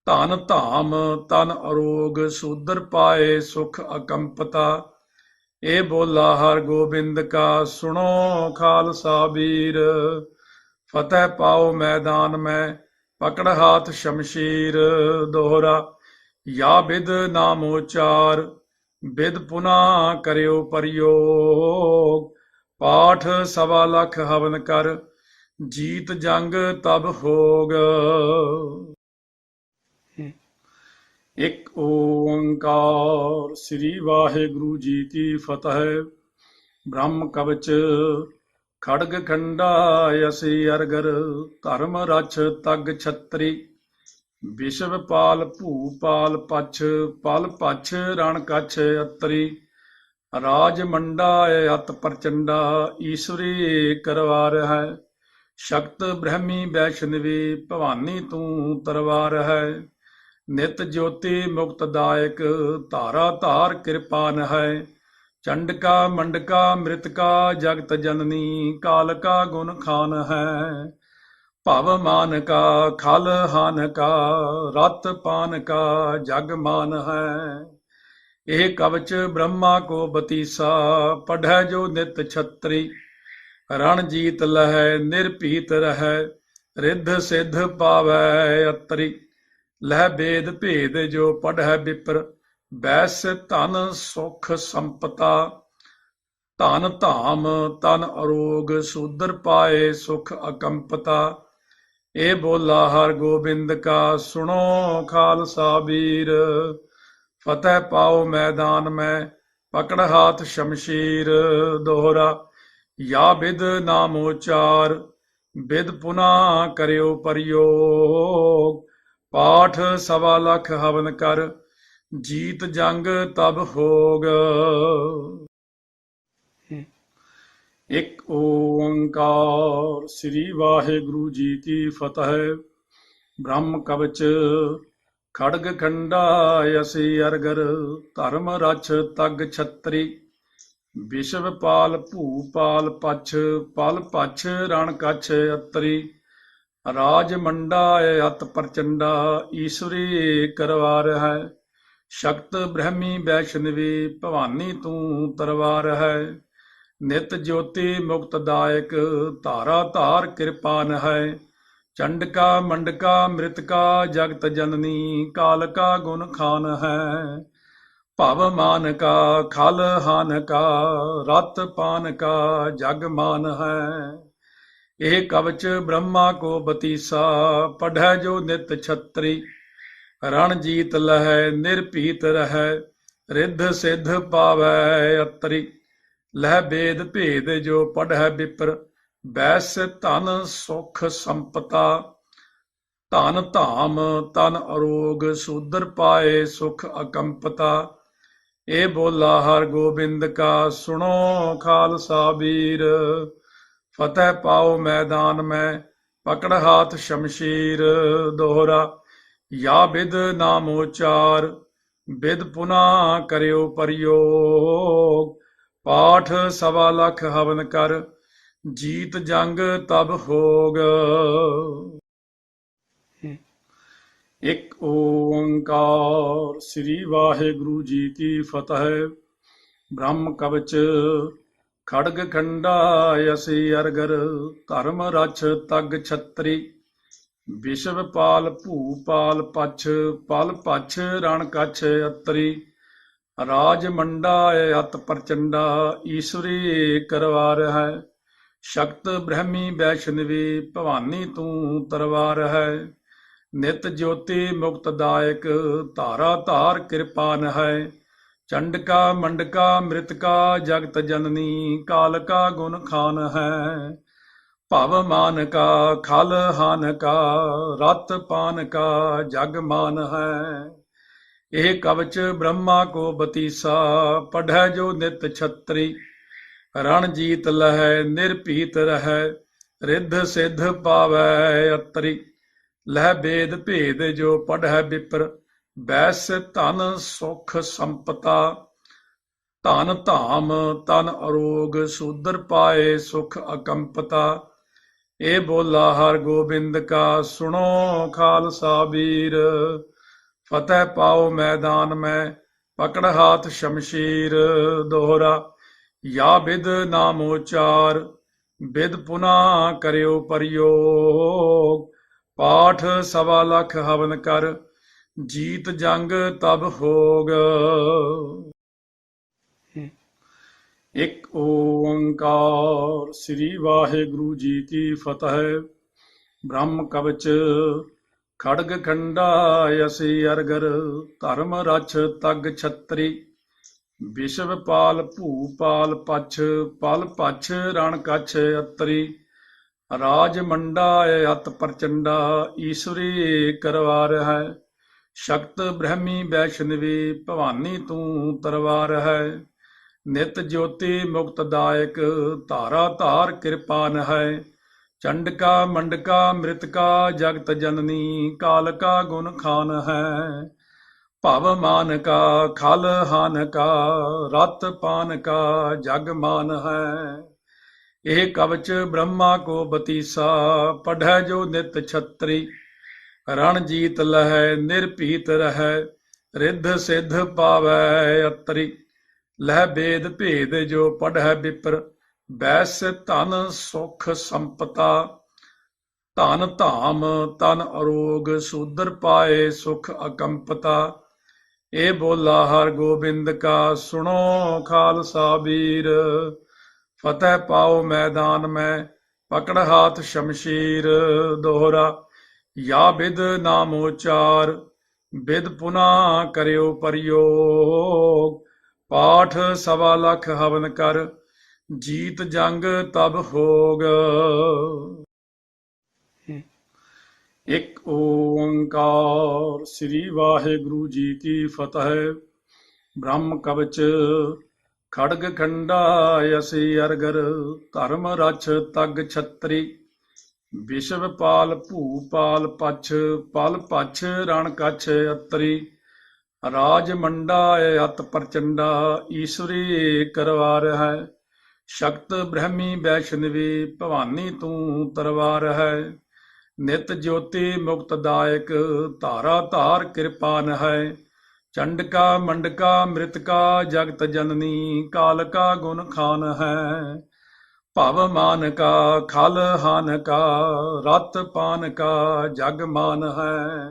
Speaker 1: ਧਨ ਧਾਮ ਤਨ ਅਰੋਗ ਸੂਦਰ ਪਾਏ ਸੁਖ ਅਕੰਪਤਾ। ਇਹ ਬੋਲਾ ਹਰ ਗੋਬਿੰਦ ਕਾ ਸੁਣੋ ਖਾਲਸਾ ਵੀਰ। ਫਤਿਹ ਪਾਓ ਮੈਦਾਨ ਮੈਂ ਪਕੜ ਹਾਥ ਸ਼ਮਸ਼ੀਰ। ਦੋਹਰਾ या विद नामोचार विद पुनः करियो प्रयोग। पाठ 1.25 हवन कर जीत जंग तब होग। एक ओंकार श्री वाहिगुरु जी की फतह। ब्रह्म कवच खड़ग खंडा यसी अरगर धर्म रछ तग छत्री। विश्व पाल भूपाल पछ पल पछ रण कछ अतरी। राज मंडा अत प्रचंडा ईश्वरी करवार है। शक्त ब्रह्मी वैष्णवी भवानी तू तरवार है। नित ज्योति मुक्त दायक धारा धार कृपान है। चंडका मंडका मृतका जगत जननी कालका गुण खान है। भव मान का खल हान का रत पान का जग मान है। ਇਹ ਕਵਚ ਬ੍ਰਹਮਾ ਕੋ ਬਤੀਸਾ, ਪੜ੍ਹੈ ਜੋ ਨਿਤ ਛਤਰੀ। ਰਣ ਜੀਤ ਲਹੈ ਨਿਰਭੀਤ ਰਹੈ, ਰਿੱਧ ਸਿੱਧ ਪਾਵੈ ਅਤਰੀ। ਲਹਿ ਬੇਦ ਭੇਦ ਜੋ ਪੜ੍ਹੈ ਬਿਪਰ, ਬੈਸ ਧਨ ਸੁਖ ਸੰਪਤਾ। ਧਨ ਧਾਮ ਤਨ ਅਰੋਗ, ਸੂਦਰ ਪਾਏ ਸੁਖ ਅਕੰਪਤਾ। ਇਹ ਬੋਲਾ ਹਰ ਗੋਬਿੰਦ ਕਾ, ਸੁਣੋ ਖਾਲਸਾ ਵੀਰ। ਫਤਿਹ ਪਾਓ ਮੈਦਾਨ ਮੈਂ, ਪਕੜ ਹਾਥ ਸ਼ਮਸ਼ੀਰ। ਦੋਹਰਾ ਯਾ ਬਿਦ ਨਾਮ ਉਚਾਰ, ਬਿਦ ਪੁਨਾ ਕਰਿਓ ਪ੍ਰਯੋਗ। ਪਾਠ ਸਵਾ ਲੱਖ ਹਵਨ ਕਰ, ਜੀਤ ਜੰਗ ਤਬ ਹੋਗ। ਇੱਕ ਓੰਕਾਰ। ਸ੍ਰੀ ਵਾਹਿਗੁਰੂ ਜੀ ਕੀ ਫਤਿਹ। ਬ੍ਰਹਮ ਕਵਚ ਖੜਗ ਖੰਡਾ, ਅਸੀ ਅਰਗਰ ਧਰਮ ਰਛ ਤਗ ਛਤਰੀ। ਵਿਸ਼ਵ ਪਾਲ ਭੂਪਾਲ ਪਛ, ਪਲ ਪਛ ਰਣ ਕਛ ਅਤਰੀ। ਰਾਜ ਮੰਡਾ ਅਤ ਪ੍ਰਚੰਡਾ, ਈਸ਼ਵਰੀ ਕਰਵਾਰ ਹੈ। ਸ਼ਕਤ ਬ੍ਰਹਮੀ ਵੈਸ਼ਨਵੀ, ਭਵਾਨੀ ਤੂੰ ਤਰਵਾਰ ਹੈ। ਨਿਤ ਜੋਤੀ ਮੁਕਤਦਾਇਕ, ਧਾਰਾ ਧਾਰ ਕਿਰਪਾਨ ਹੈ। ਚੰਡਕਾ ਮੰਡਕਾ ਮ੍ਰਿਤਕਾ, ਜਗਤ ਜਨਨੀ ਕਾਲਕਾ ਗੁਣ ਖਾਨ ਹੈ। ਭਵ ਮਾਨ ਕਾ ਖਲ ਹਾਨ ਕਾ, ਰਤ ਪਾਨ ਕਾ ਜਗ ਮਾਨ ਹੈ। ਇਹ ਕਵਚ ਬ੍ਰਹਮਾ ਕੋ ਬਤੀਸਾ, ਪੜ੍ਹੈ ਜੋ ਨਿਤ ਛਤਰੀ। ਰਣ ਜੀਤ ਲਹੈ ਨਿਰਭੀਤ ਰਹੈ, ਰਿੱਧ ਸਿੱਧ ਪਾਵੈ ਅਤਰੀ। ਲਹਿ ਬੇਦ ਭੇਦ ਜੋ ਪੜ੍ਹੈ ਬਿਪਰ, ਬੈਸ ਧਨ ਸੁਖ ਸੰਪਤਾ। ਧਨ ਧਾਮ ਤਨ ਅਰੋਗ, ਸੂਦਰ ਪਾਏ ਸੁਖ ਅਕੰਪਤਾ। ਇਹ ਬੋਲਾ ਹਰ ਗੋਬਿੰਦ ਕਾ, ਸੁਣੋ ਖਾਲਸਾ ਵੀਰ। ਫਤਿਹ ਪਾਓ ਮੈਦਾਨ ਮੈਂ, ਪਕੜ ਹਾਥ ਸ਼ਮਸ਼ੀਰ। ਦੋਹਰਾ ਯਾ ਬਿਦ ਨਾਮ ਉਚਾਰ, ਬਿਦ ਪੁਨਾ ਕਰਿਓ ਪ੍ਰਯੋਗ। ਪਾਠ ਸਵਾ ਲੱਖ ਹਵਨ ਕਰ, ਜੀਤ ਜੰਗ ਤਬ ਹੋਗ। ਇੱਕ ਓੰਕਾਰ। ਸ੍ਰੀ ਵਾਹਿਗੁਰੂ ਜੀ ਕੀ ਫਤਿਹ। ਬ੍ਰਹਮ ਕਵਚ ਖੜਗ ਖੰਡਾ, ਅਸੀ ਅਰਗਰ ਧਰਮ ਰਛ ਤਗ ਛਤਰੀ। ਵਿਸ਼ਵ ਪਾਲ ਭੂਪਾਲ ਪਛ, ਪਲ ਪਛ ਰਣ ਕਛ ਅਤਰੀ। ਰਾਜ ਮੰਡਾ ਅਤ ਪ੍ਰਚੰਡਾ, ਈਸ਼ਵਰੀ ਕਰਵਾਰ ਹੈ। ਸ਼ਕਤ ਬ੍ਰਹਮੀ ਵੈਸ਼ਨਵੀ, ਭਵਾਨੀ ਤੂੰ ਤਰਵਾਰ ਹੈ। ਨਿਤ ਜੋਤੀ ਮੁਕਤਦਾਇਕ, ਧਾਰਾ ਧਾਰ ਕਿਰਪਾਨ ਹੈ। ਚੰਡਕਾ ਮੰਡਕਾ ਮ੍ਰਿਤਕਾ, ਜਗਤ ਜਨਨੀ ਕਾਲਕਾ ਗੁਣ ਖਾਨ ਹੈ। ਭਵ ਮਾਨ ਕਾ ਖਲ ਹਾਨ ਕਾ, ਰਤ ਪਾਨ ਕਾ ਜਗ ਮਾਨ ਹੈ। ਇਹ ਕਵਚ ਬ੍ਰਹਮਾ ਕੋ ਬਤੀਸਾ, ਪੜ੍ਹੈ ਜੋ ਨਿਤ ਛਤਰੀ। ਰਣ ਜੀਤ ਲਹੈ ਨਿਰਭੀਤ ਰਹੈ, ਰਿੱਧ ਸਿੱਧ ਪਾਵੈ ਅਤਰੀ। ਲਹਿ ਬੇਦ ਭੇਦ ਜੋ ਪੜ੍ਹੈ ਬਿਪਰ, ਬੈਸ ਧਨ ਸੁਖ ਸੰਪਤਾ। ਧਨ ਧਾਮ ਤਨ ਅਰੋਗ, ਸੂਦਰ ਪਾਏ ਸੁਖ ਅਕੰਪਤਾ। ਇਹ ਬੋਲਾ ਹਰ ਗੋਬਿੰਦ ਕਾ, ਸੁਣੋ ਖਾਲਸਾ ਵੀਰ। ਫਤਿਹ ਪਾਓ ਮੈਦਾਨ ਮੈਂ, ਪਕੜ ਹਾਥ ਸ਼ਮਸ਼ੀਰ। ਦੋਹਰਾ ਯਾ ਬਿਦ ਨਾਮ ਉਚਾਰ, ਬਿਦ ਪੁਨਾ ਕਰਿਓ ਪ੍ਰਯੋਗ। ਪਾਠ ਸਵਾ ਲੱਖ ਹਵਨ ਕਰ, ਜੀਤ ਜੰਗ ਤਬ ਹੋਗ। ਇੱਕ ਓੰਕਾਰ। ਸ੍ਰੀ ਵਾਹਿਗੁਰੂ ਜੀ ਕੀ ਫਤਿਹ। ਬ੍ਰਹਮ ਕਵਚ ਖੜਗ ਖੰਡਾ, ਅਸੀ ਅਰਗਰ ਧਰਮ ਰਛ ਤਗ ਛਤਰੀ। ਵਿਸ਼ਵ ਪਾਲ ਭੂਪਾਲ ਪਛ, ਪਲ ਪਛ ਰਣ ਕਛ ਅਤਰੀ। ਰਾਜ ਮੰਡਾ ਅਤ ਪ੍ਰਚੰਡਾ, ਈਸ਼ਵਰੀ ਕਰਵਾਰ ਹੈ। ਸ਼ਕਤ ਬ੍ਰਹਮੀ ਵੈਸ਼ਨਵੀ, ਭਵਾਨੀ ਤੂੰ ਤਰਵਾਰ ਹੈ। ਨਿਤ ਜੋਤੀ ਮੁਕਤਦਾਇਕ, ਧਾਰਾ ਧਾਰ ਕਿਰਪਾਨ ਹੈ। ਚੰਡਕਾ ਮੰਡਕਾ ਮ੍ਰਿਤਕਾ, ਜਗਤ ਜਨਨੀ ਕਾਲਕਾ ਗੁਣ ਖਾਨ ਹੈ। ਭਵ ਮਾਨ ਕਾ ਖਲ ਹਾਨ ਕਾ, ਰਤ ਪਾਨ ਕਾ ਜਗ ਮਾਨ ਹੈ। ਇਹ ਕਵਚ ਬ੍ਰਹਮਾ ਕੋ ਬਤੀਸਾ, ਪੜ੍ਹੈ ਜੋ ਨਿਤ ਛਤਰੀ। ਰਣ ਜੀਤ ਲਹੈ ਨਿਰਭੀਤ ਰਹੈ, ਰਿੱਧ ਸਿੱਧ ਪਾਵੈ ਅਤਰੀ। ਲਹਿ ਬੇਦ ਭੇਦ ਜੋ ਪੜ੍ਹੈ ਬਿਪਰ, ਬੈਸ ਧਨ ਸੁਖ ਸੰਪਤਾ। ਧਨ ਧਾਮ ਤਨ ਅਰੋਗ, ਸੂਦਰ ਪਾਏ ਸੁਖ ਅਕੰਪਤਾ। ਇਹ ਬੋਲਾ ਹਰ ਗੋਬਿੰਦ ਕਾ, ਸੁਣੋ ਖਾਲਸਾ ਵੀਰ। ਫਤਿਹ ਪਾਓ ਮੈਦਾਨ ਮੈਂ, ਪਕੜ ਹਾਥ ਸ਼ਮਸ਼ੀਰ। ਦੋਹਰਾ ਯਾ ਬਿਦ ਨਾਮ ਉਚਾਰ, ਬਿਦ ਪੁਨਾ ਕਰਿਓ ਪ੍ਰਯੋਗ। ਪਾਠ ਸਵਾ ਲੱਖ ਹਵਨ ਕਰ, ਜੀਤ ਜੰਗ ਤਬ ਹੋਗ। ਇੱਕ ਓੰਕਾਰ। ਸ੍ਰੀ ਵਾਹਿਗੁਰੂ ਜੀ ਕੀ ਫਤਿਹ। ਬ੍ਰਹਮ ਕਵਚ ਖੜਗ ਖੰਡਾ, ਅਸੀ ਅਰਗਰ ਧਰਮ ਰਛ ਤਗ ਛਤਰੀ। ਵਿਸ਼ਵ ਪਾਲ ਭੂਪਾਲ ਪਛ, ਪਲ ਪਛ ਰਣ ਕਛ ਅਤਰੀ। ਰਾਜ ਮੰਡਾ ਅਤ ਪ੍ਰਚੰਡਾ, ਈਸ਼ਵਰੀ ਕਰਵਾਰ ਹੈ। ਸ਼ਕਤ ਬ੍ਰਹਮੀ ਵੈਸ਼ਨਵੀ, ਭਵਾਨੀ ਤੂੰ ਤਰਵਾਰ ਹੈ। ਨਿਤ ਜੋਤੀ ਮੁਕਤ ਦਾਇਕ, ਧਾਰਾ ਧਾਰ ਕਿਰਪਾਨ ਹੈ। ਚੰਡਕਾ ਮੰਡਕਾ ਮ੍ਰਿਤਕਾ, ਜਗਤ ਜਨਨੀ ਕਾਲਕਾ ਗੁਣ ਖਾਨ ਹੈ। ਭਵ ਮਾਨ ਕਾ ਖਲ ਹਾਨ ਕਾ, ਰਤ ਪਾਨ ਕਾ ਜਗ ਮਾਨ ਹੈ।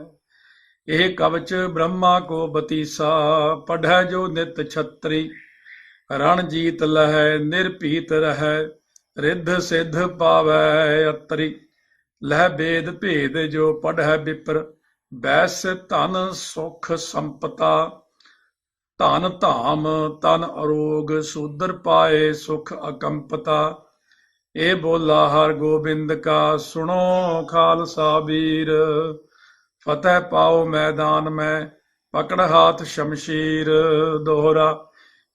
Speaker 1: ਇਹ ਕਵਚ ਬ੍ਰਹਮਾ ਕੋ ਬਤੀਸਾ, ਪੜ੍ਹੈ ਜੋ ਨਿਤ ਛਤਰੀ। ਰਣ ਜੀਤ ਲਹੈ ਨਿਰਭੀਤ ਰਹੈ, ਰਿੱਧ ਸਿੱਧ ਪਾਵੈ ਅਤਰੀ। ਲਹਿ ਬੇਦ ਭੇਦ ਜੋ ਪੜ੍ਹੈ ਬਿਪਰ, ਬੈਸ ਧਨ ਸੁਖ ਸੰਪਤਾ। ਧਨ ਧਾਮ ਤਨ ਅਰੋਗ, ਸੂਦਰ ਪਾਏ ਸੁਖ ਅਕੰਪਤਾ। ਇਹ ਬੋਲਾ ਹਰ ਗੋਬਿੰਦ ਕਾ, ਸੁਣੋ ਖਾਲਸਾ ਵੀਰ। ਫਤਿਹ ਪਾਓ ਮੈਦਾਨ ਮੈਂ, ਪਕੜ ਹਾਥ ਸ਼ਮਸ਼ੀਰ। ਦੋਹਰਾ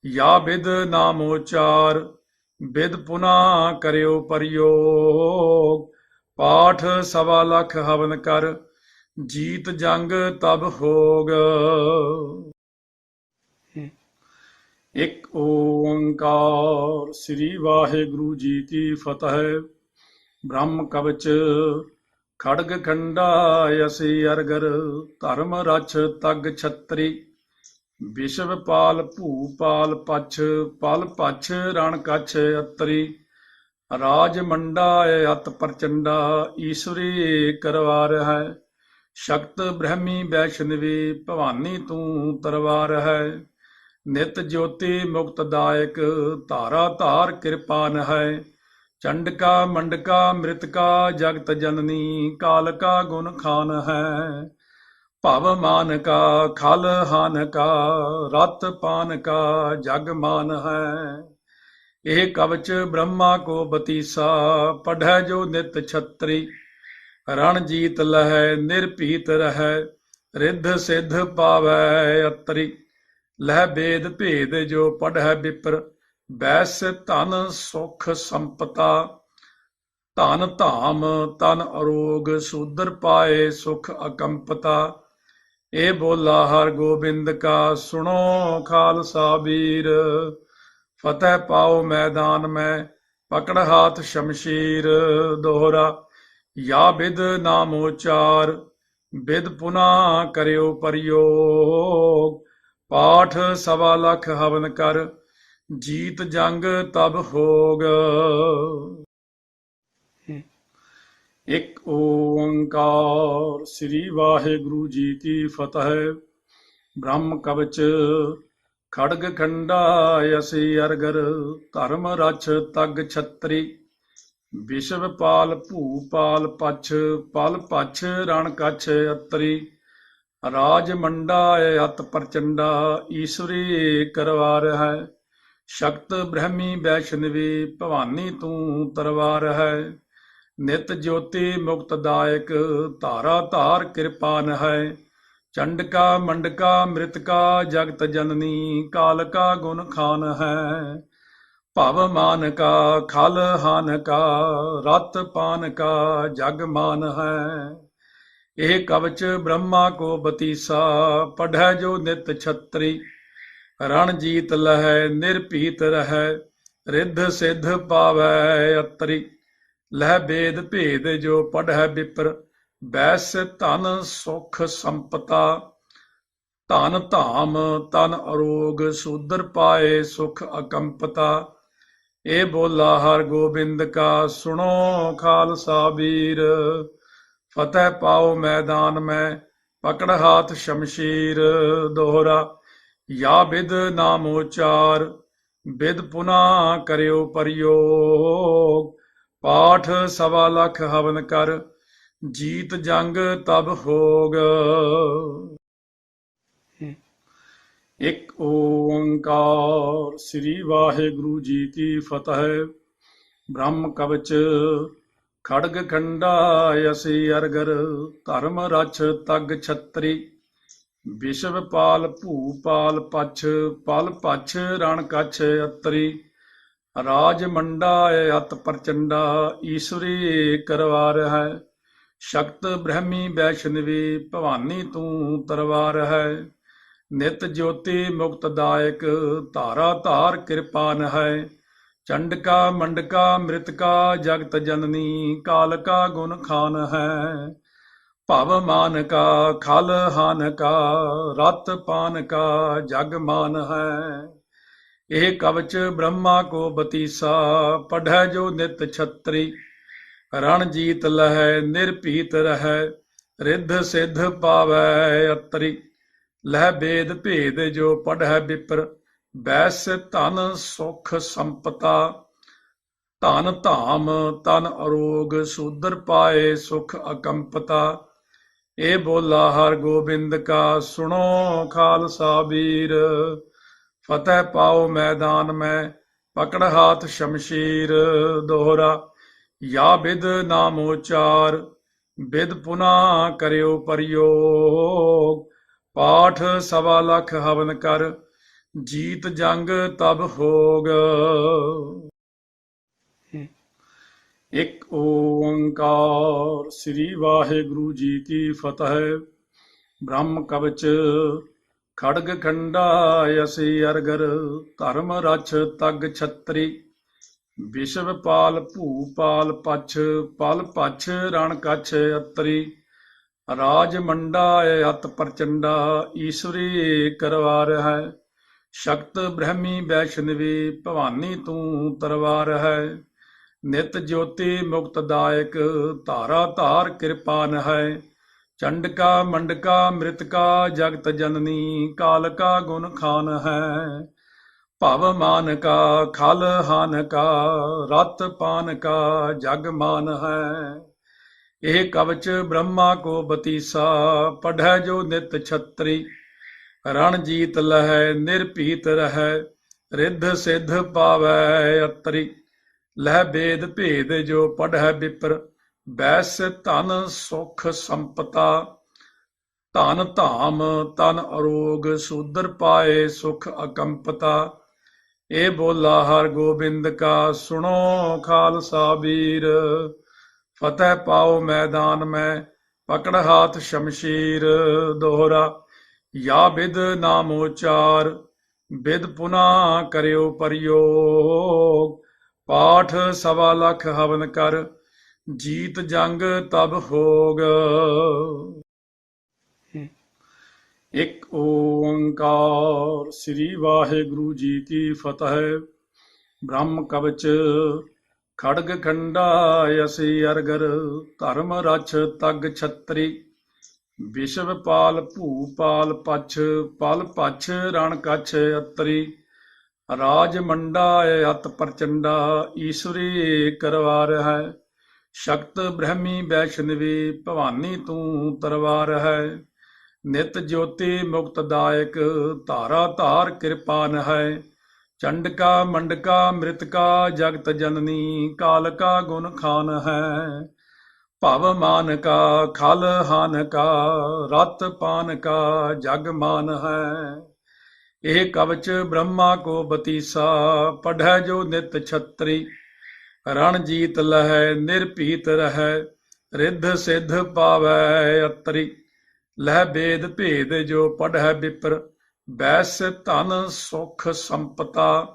Speaker 1: ਯਾ ਬਿਦ ਨਾਮ ਉਚਾਰ, ਬਿਦ ਪੁਨਾ ਕਰਿਓ ਪ੍ਰਯੋਗ। ਪਾਠ ਸਵਾ ਲੱਖ ਹਵਨ ਕਰ, ਜੀਤ ਜੰਗ ਤਬ ਹੋਗ। ਇੱਕ ਓੰਕਾਰ। ਸ੍ਰੀ ਵਾਹਿਗੁਰੂ ਜੀ ਕੀ ਫਤਿਹ। ਬ੍ਰਹਮ ਕਵਚ ਖੜਗ ਖੰਡਾ, ਅਸੀ ਅਰਗਰ ਧਰਮ ਰਛ ਤਗ ਛਤਰੀ। ਵਿਸ਼ਵ ਪਾਲ ਭੂਪਾਲ ਪਛ, ਪਲ ਪਛ ਰਣ ਕਛ ਅਤਰੀ। ਰਾਜ ਮੰਡਾ ਅਤ ਪ੍ਰਚੰਡਾ, ਈਸ਼ਵਰੀ ਕਰਵਾਰ ਹੈ। ਸ਼ਕਤ ਬ੍ਰਹਮੀ ਵੈਸ਼ਨਵੀ, ਭਵਾਨੀ ਤੂੰ ਤਰਵਾਰ ਹੈ। ਨਿਤ ਜੋਤੀ ਮੁਕਤ ਦਾਇਕ, ਧਾਰਾ ਧਾਰ ਕਿਰਪਾਨ ਹੈ। ਚੰਡਕਾ ਮੰਡਕਾ ਮ੍ਰਿਤਕਾ, ਜਗਤ ਜਨਨੀ ਕਾਲਕਾ ਗੁਣ ਖਾਨ ਹੈ। ਭਵ ਮਾਨ ਕਾ ਖਲ ਹਾਨ ਕਾ, ਰਤ ਪਾਨ ਕਾ ਜਗ ਮਾਨ ਹੈ। ਇਹ ਕਵਚ ਬ੍ਰਹਮਾ ਕੋ ਬਤੀਸਾ, ਪੜ੍ਹੈ ਜੋ ਨਿਤ ਛਤਰੀ। ਰਣ ਜੀਤ ਲਹੈ ਨਿਰਭੀਤ ਰਹੈ, ਰਿੱਧ ਸਿੱਧ ਪਾਵੈ ਅਤਰੀ। ਲਹਿ ਬੇਦ ਭੇਦ ਜੋ ਪੜ੍ਹੈ ਬਿਪਰ, ਬੈਸ ਧਨ ਸੁਖ ਸੰਪਤਾ। ਧਨ ਧਾਮ ਤਨ ਅਰੋਗ, ਸੂਦਰ ਪਾਏ ਸੁਖ ਅਕੰਪਤਾ। ਇਹ ਬੋਲਾ ਹਰ ਗੋਬਿੰਦ ਕਾ, ਸੁਣੋ ਖਾਲਸਾ ਵੀਰ। ਫਤਿਹ ਪਾਓ ਮੈਦਾਨ ਮੈਂ, ਪਕੜ ਹਾਥ ਸ਼ਮਸ਼ੀਰ। ਦੋਹਰਾ ਯਾ ਬਿਦ ਨਾਮ ਉਚਾਰ, ਬਿਦ ਪੁਨਾ ਕਰਿਓ ਪ੍ਰਯੋਗ। ਪਾਠ ਸਵਾ ਲੱਖ ਹਵਨ ਕਰ, ਜੀਤ ਜੰਗ ਤਬ ਹੋਗ। ਇੱਕ ਓੰਕਾਰ। ਸ੍ਰੀ ਵਾਹਿਗੁਰੂ ਜੀ ਕੀ ਫਤਿਹ। ਬ੍ਰਹਮ ਕਵਚ ਖੜਗ ਖੰਡਾ, ਅਸੀ ਅਰਗਰ ਧਰਮ ਰਛ ਤਗ ਛਤਰੀ। ਵਿਸ਼ਵ ਪਾਲ ਭੂਪਾਲ ਪਛ, ਪਲ ਪਛ ਰਣ ਕਛ ਅਤਰੀ। ਰਾਜ ਮੰਡਾ ਅਤ ਪ੍ਰਚੰਡਾ, ਈਸ਼ਵਰੀ ਕਰਵਾਰ ਹੈ। ਸ਼ਕਤ ਬ੍ਰਹਮੀ ਵੈਸ਼ਨਵੀ, ਭਵਾਨੀ ਤੂੰ ਤਰਵਾਰ ਹੈ। ਨਿਤ ਜੋਤੀ ਮੁਕਤ ਦਾਇਕ, ਧਾਰਾ ਧਾਰ ਕਿਰਪਾਨ ਹੈ। ਚੰਡਕਾ ਮੰਡਕਾ ਮ੍ਰਿਤਕਾ, ਜਗਤ ਜਨਨੀ ਕਾਲਕਾ ਗੁਣ ਖਾਨ ਹੈ। ਭਵ ਮਾਨ ਕਾ ਖਲ ਹਾਨ ਕਾ, ਰਤ ਪਾਨ ਕਾ ਜਗ ਮਾਨ ਹੈ। ਇਹ ਕਵਚ ਬ੍ਰਹਮਾ ਕੋ ਬਤੀਸਾ, ਪੜ੍ਹੈ ਜੋ ਨਿਤ ਛਤਰੀ। ਰਣ ਜੀਤ ਲਹੈ ਨਿਰਭੀਤ ਰਹੈ, ਰਿੱਧ ਸਿੱਧ ਪਾਵੈ ਅਤਰੀ। ਲਹਿ ਬੇਦ ਭੇਦ ਜੋ ਪੜ੍ਹੈ ਬਿਪਰ, ਬੈਸ ਧਨ ਸੁਖ ਸੰਪਤਾ। ਧਨ ਧਾਮ ਤਨ ਅਰੋਗ ਸੂਦਰ ਪਾਏ ਸੁਖ ਅਕੰਪਤਾ। ਇਹ ਬੋਲਾ ਹਰ ਗੋਬਿੰਦ ਕਾ ਸੁਣੋ ਖਾਲਸਾ ਵੀਰ। ਫਤਿਹ ਪਾਓ ਮੈਦਾਨ ਮੈਂ ਪਕੜ ਹਾਥ ਸ਼ਮਸ਼ੀਰ। ਦੋਹਰਾ ਯਾ ਬਿਦ ਨਾਮ ਉਚਾਰ ਬਿਦ ਪੁਨਾ ਕਰਿਓ ਪ੍ਰਯੋਗ। ਪਾਠ ਸਵਾ ਲੱਖ ਹਵਨ ਕਰ ਜੀਤ ਜੰਗ ਤਬ ਹੋਗ। ਇੱਕ ਓੰਕਾਰ ਸ੍ਰੀ ਵਾਹਿਗੁਰੂ ਜੀ ਕੀ ਫਤਿਹ। ਬ੍ਰਹਮ ਕਵਚ ਖੜਗ ਖੰਡਾ ਅਸੀ ਅਰਗਰ ਧਰਮ ਰਛ ਤਗ ਛਤਰੀ। ਵਿਸ਼ਵ ਪਾਲ ਭੂਪਾਲ ਪਛ ਪਲ ਪਛ ਰਣ ਕਛ ਅਤਰੀ। ਰਾਜ ਮੰਡਾ ਅਤ ਪ੍ਰਚੰਡਾ ਈਸ਼ਵਰੀ ਕਰਵਾਰ ਹੈ। ਸ਼ਕਤ ਬ੍ਰਹਮੀ ਵੈਸ਼ਨਵੀ ਭਵਾਨੀ ਤੂੰ ਤਰਵਾਰ ਹੈ। ਨਿਤ ਜੋਤੀ ਮੁਕਤਦਾਇਕ ਧਾਰਾ ਧਾਰ ਕਿਰਪਾਨ ਹੈ। ਚੰਡਕਾ ਮੰਡਕਾ ਮ੍ਰਿਤਕਾ ਜਗਤ ਜਨਨੀ ਕਾਲਕਾ ਗੁਣ ਖਾਨ ਹੈ। ਭਵ ਮਾਨ ਕਾ ਖਲ ਹਾਨ ਕਾ ਰਤ ਪਾਨ ਕਾ ਜਗ ਮਾਨ ਹੈ। ਇਹ ਕਵਚ ਬ੍ਰਹਮਾ ਕੋ ਬਤੀਸਾ ਪੜ੍ਹੈ ਜੋ ਨਿਤ ਛਤਰੀ। ਰਣ ਜੀਤ ਲਹੈ ਨਿਰਭੀਤ ਰਹੈ ਰਿੱਧ ਸਿੱਧ ਪਾਵੈ ਅਤਰੀ। ਲਹਿ ਬੇਦ ਭੇਦ ਜੋ ਪੜ੍ਹੈ ਵਿਪਰ ਬੈਸ ਧਨ ਸੁਖ ਸੰਪਤਾ। ਧਨ ਧਾਮ ਤਨ ਅਰੋਗ ਸੂਦਰ ਪਾਏ ਸੁਖ ਅਕੰਪਤਾ। ਇਹ ਬੋਲਾ ਹਰ ਗੋਬਿੰਦ ਕਾ ਸੁਣੋ ਖਾਲਸਾ ਵੀਰ। ਫਤਿਹ ਪਾਓ ਮੈਦਾਨ ਮੈਂ ਪਕੜ ਹਾਥ ਸ਼ਮਸ਼ੀਰ। ਦੋਹਰਾ ਯਾ ਬਿਦ ਨਾਮ ਉਚਾਰ ਬਿਦ ਪੁਨਾ ਕਰਿਓ ਪ੍ਰਯੋਗ। ਪਾਠ ਸਵਾ ਲੱਖ ਹਵਨ ਕਰ ਜੀਤ ਜੰਗ ਤਬ ਹੋਗ। ਇੱਕ ਓੰਕਾਰ ਸ੍ਰੀ ਵਾਹਿਗੁਰੂ ਜੀ ਕੀ ਫਤਿਹ। ਬ੍ਰਹਮ ਕਵਚ ਖੜਗ ਖੰਡਾ ਅਸੀ ਅਰਗਰ ਧਰਮ ਰਛ ਤਗ ਛਤਰੀ। ਵਿਸ਼ਵ ਪਾਲ ਭੂਪਾਲ ਪਛ ਪਲ ਪਛ ਰਣ ਕਛ ਅਤਰੀ। ਰਾਜ ਮੰਡਾ ਅਤ ਪ੍ਰਚੰਡਾ ਈਸ਼ਵਰੀ ਕਰਵਾਰ ਹੈ। ਸ਼ਕਤ ਬ੍ਰਹਮੀ ਵੈਸ਼ਨਵੀ ਭਵਾਨੀ ਤੂੰ ਤਰਵਾਰ ਹੈ। ਨਿਤ ਜੋਤੀ ਮੁਕਤਦਾਇਕ ਧਾਰਾ ਧਾਰ ਕਿਰਪਾਨ ਹੈ। ਚੰਡਕਾ ਮੰਡਕਾ ਮ੍ਰਿਤਕਾ ਜਗਤ ਜਨਨੀ ਕਾਲਕਾ ਗੁਣ ਖਾਨ ਹੈ। ਭਵ ਮਾਨ ਕਾ ਖਲ ਹਾਨ ਕਾ ਰਤ ਪਾਨ ਕਾ ਜਗ ਮਾਨ ਹੈ। ਇਹ ਕਵਚ ਬ੍ਰਹਮਾ ਕੋ ਬਤੀਸਾ ਪੜ੍ਹੈ ਜੋ ਨਿਤ ਛਤਰੀ। ਰਣ ਜੀਤ ਲਹੈ ਨਿਰਭੀਤ ਰਹੈ ਰਿੱਧ ਸਿੱਧ ਪਾਵੈ ਅਤਰੀ। ਲਹਿ ਬੇਦ ਭੇਦ ਜੋ ਪੜ੍ਹੈ ਵਿਪਰ ਬੈਸ ਧਨ ਸੁਖ ਸੰਪਤਾ। ਧਨ ਧਾਮ ਤਨ ਅਰੋਗ ਸੂਦਰ ਪਾਏ ਸੁਖ ਅਕੰਪਤਾ। ਇਹ ਬੋਲਾ ਹਰ ਗੋਬਿੰਦ ਕਾ ਸੁਣੋ ਖਾਲਸਾ ਵੀਰ। ਫਤਿਹ ਪਾਓ ਮੈਦਾਨ ਮੈਂ ਪਕੜ ਹਾਥ ਸ਼ਮਸ਼ੀਰ। ਦੋਹਰਾ ਯਾ ਬਿਦ ਨਾਮ ਉਚਾਰ ਬਿਦ ਪੁਨਾ ਕਰਿਓ ਪ੍ਰਯੋਗ। ਪਾਠ ਸਵਾ ਲੱਖ ਹਵਨ ਕਰ ਜੀਤ ਜੰਗ ਤਬ ਹੋਗ। ਇੱਕ ਓੰਕਾਰ ਸ੍ਰੀ ਵਾਹਿਗੁਰੂ ਜੀ ਕੀ ਫਤਿਹ। ਬ੍ਰਹਮ ਕਵਚ ਖੜਗ ਖੰਡਾ ਅਸੀ ਅਰਗਰ ਧਰਮ ਰਛ ਤਗ ਛਤਰੀ। ਵਿਸ਼ਵ ਪਾਲ ਭੂਪਾਲ ਪਛ ਪਲ ਪਛ ਰਣ ਕਛ ਅਤਰੀ। ਰਾਜ ਮੰਡਾ ਅਤ ਪ੍ਰਚੰਡਾ ਈਸ਼ਵਰੀ ਕਰਵਾਰ ਹੈ। ਸ਼ਕਤ ਬ੍ਰਹਮੀ ਵੈਸ਼ਨਵੀ ਭਵਾਨੀ ਤੂੰ ਤਰਵਾਰ ਹੈ। ਨਿਤ ਜੋਤੀ ਮੁਕਤਦਾਇਕ ਧਾਰਾ ਧਾਰ ਕਿਰਪਾਨ ਹੈ। ਚੰਡਕਾ ਮੰਡਕਾ ਮ੍ਰਿਤਕਾ ਜਗਤ ਜਨਨੀ ਕਾਲਕਾ ਗੁਣ ਖਾਨ ਹੈ। ਭਵ ਮਾਨ ਕਾ ਖਲ ਹਾਨ ਕਾ ਰਤ ਪਾਨ ਕਾ ਜਗ ਮਾਨ ਹੈ। ਇਹ ਕਵਚ ਬ੍ਰਹਮਾ ਕੋ ਬਤੀਸਾ ਪੜ੍ਹੈ ਜੋ ਨਿਤ ਛਤਰੀ। ਰਣ ਜੀਤ ਲਹੈ ਨਿਰਭੀਤ ਰਹੈ ਰਿੱਧ ਸਿੱਧ ਪਾਵੈ ਅਤਰੀ। ਲਹਿ ਬੇਦ ਭੇਦ ਜੋ ਪੜ੍ਹੈ ਵਿਪਰ ਬੈਸ ਧਨ ਸੁਖ ਸੰਪਤਾ।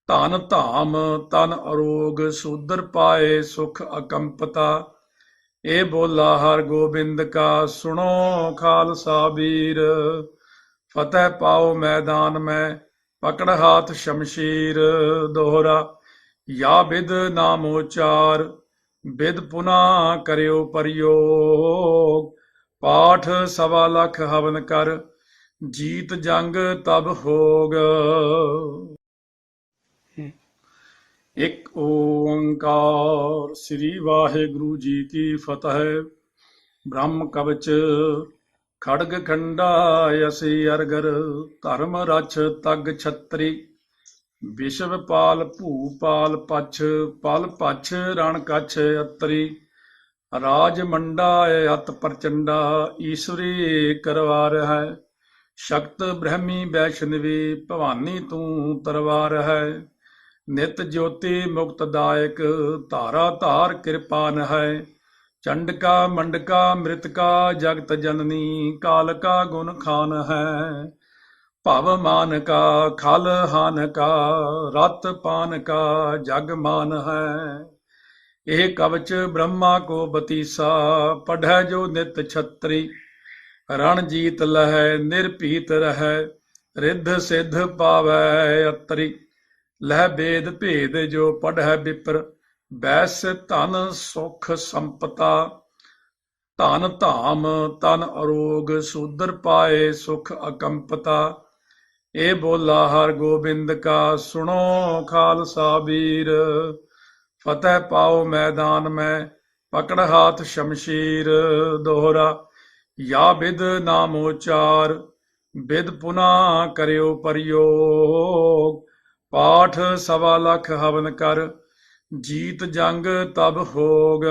Speaker 1: ਧਨ ਧਾਮ ਤਨ ਅਰੋਗ ਸੂਦਰ ਪਾਏ ਸੁਖ ਅਕੰਪਤਾ। ਇਹ ਬੋਲਾ ਹਰ ਗੋਬਿੰਦ ਕਾ ਸੁਣੋ ਖਾਲਸਾ ਵੀਰ। फतेह पाओ मैदान में पकड़ हाथ शमशीर। दोहरा या विद नामोचार विद पुना करियो प्रयोग। पाठ सवा लख हवन कर जीत जंग तब होग। एक ओंकार श्री वाहिगुरु जी की फतेह। ब्रह्म कवच खड़ग खंडा यसी अरगर धर्म रछ तग छतरी। विश्व पाल भूपाल पछ पल पछ रण कछ अतरी। राज मंडा अत प्रचंडा ईश्वरी करवार है। शक्त ब्रह्मी वैष्णवी भवानी तू तरवार है। नित ज्योति मुक्तदायक धारा धार कृपान है। चंडका मंडका मृतका जगत जननी काल का गुण खान है। भव मान का खल हान का रत पान का जग मान है। यह कवच ब्रह्मा को बतीसा पढ़ै जो नित छत्री। रण जीत लहै निर्भीत रहै रिद्ध सिद्ध पावै अतरी। लह बेद भेद जो पढ़ै विप्र बैस धन सुख संपता। धन धाम तन अरोग शूद्र पाए सुख अकंपता। ए बोला हर गोबिंद का सुनो खालसा वीर। फतेह पाओ मैदान में पकड़ हाथ शमशीर। दोहरा या विद नामोचार विद पुना करियो प्रयोग। पाठ सवा लख हवन कर जीत जंग तब होग।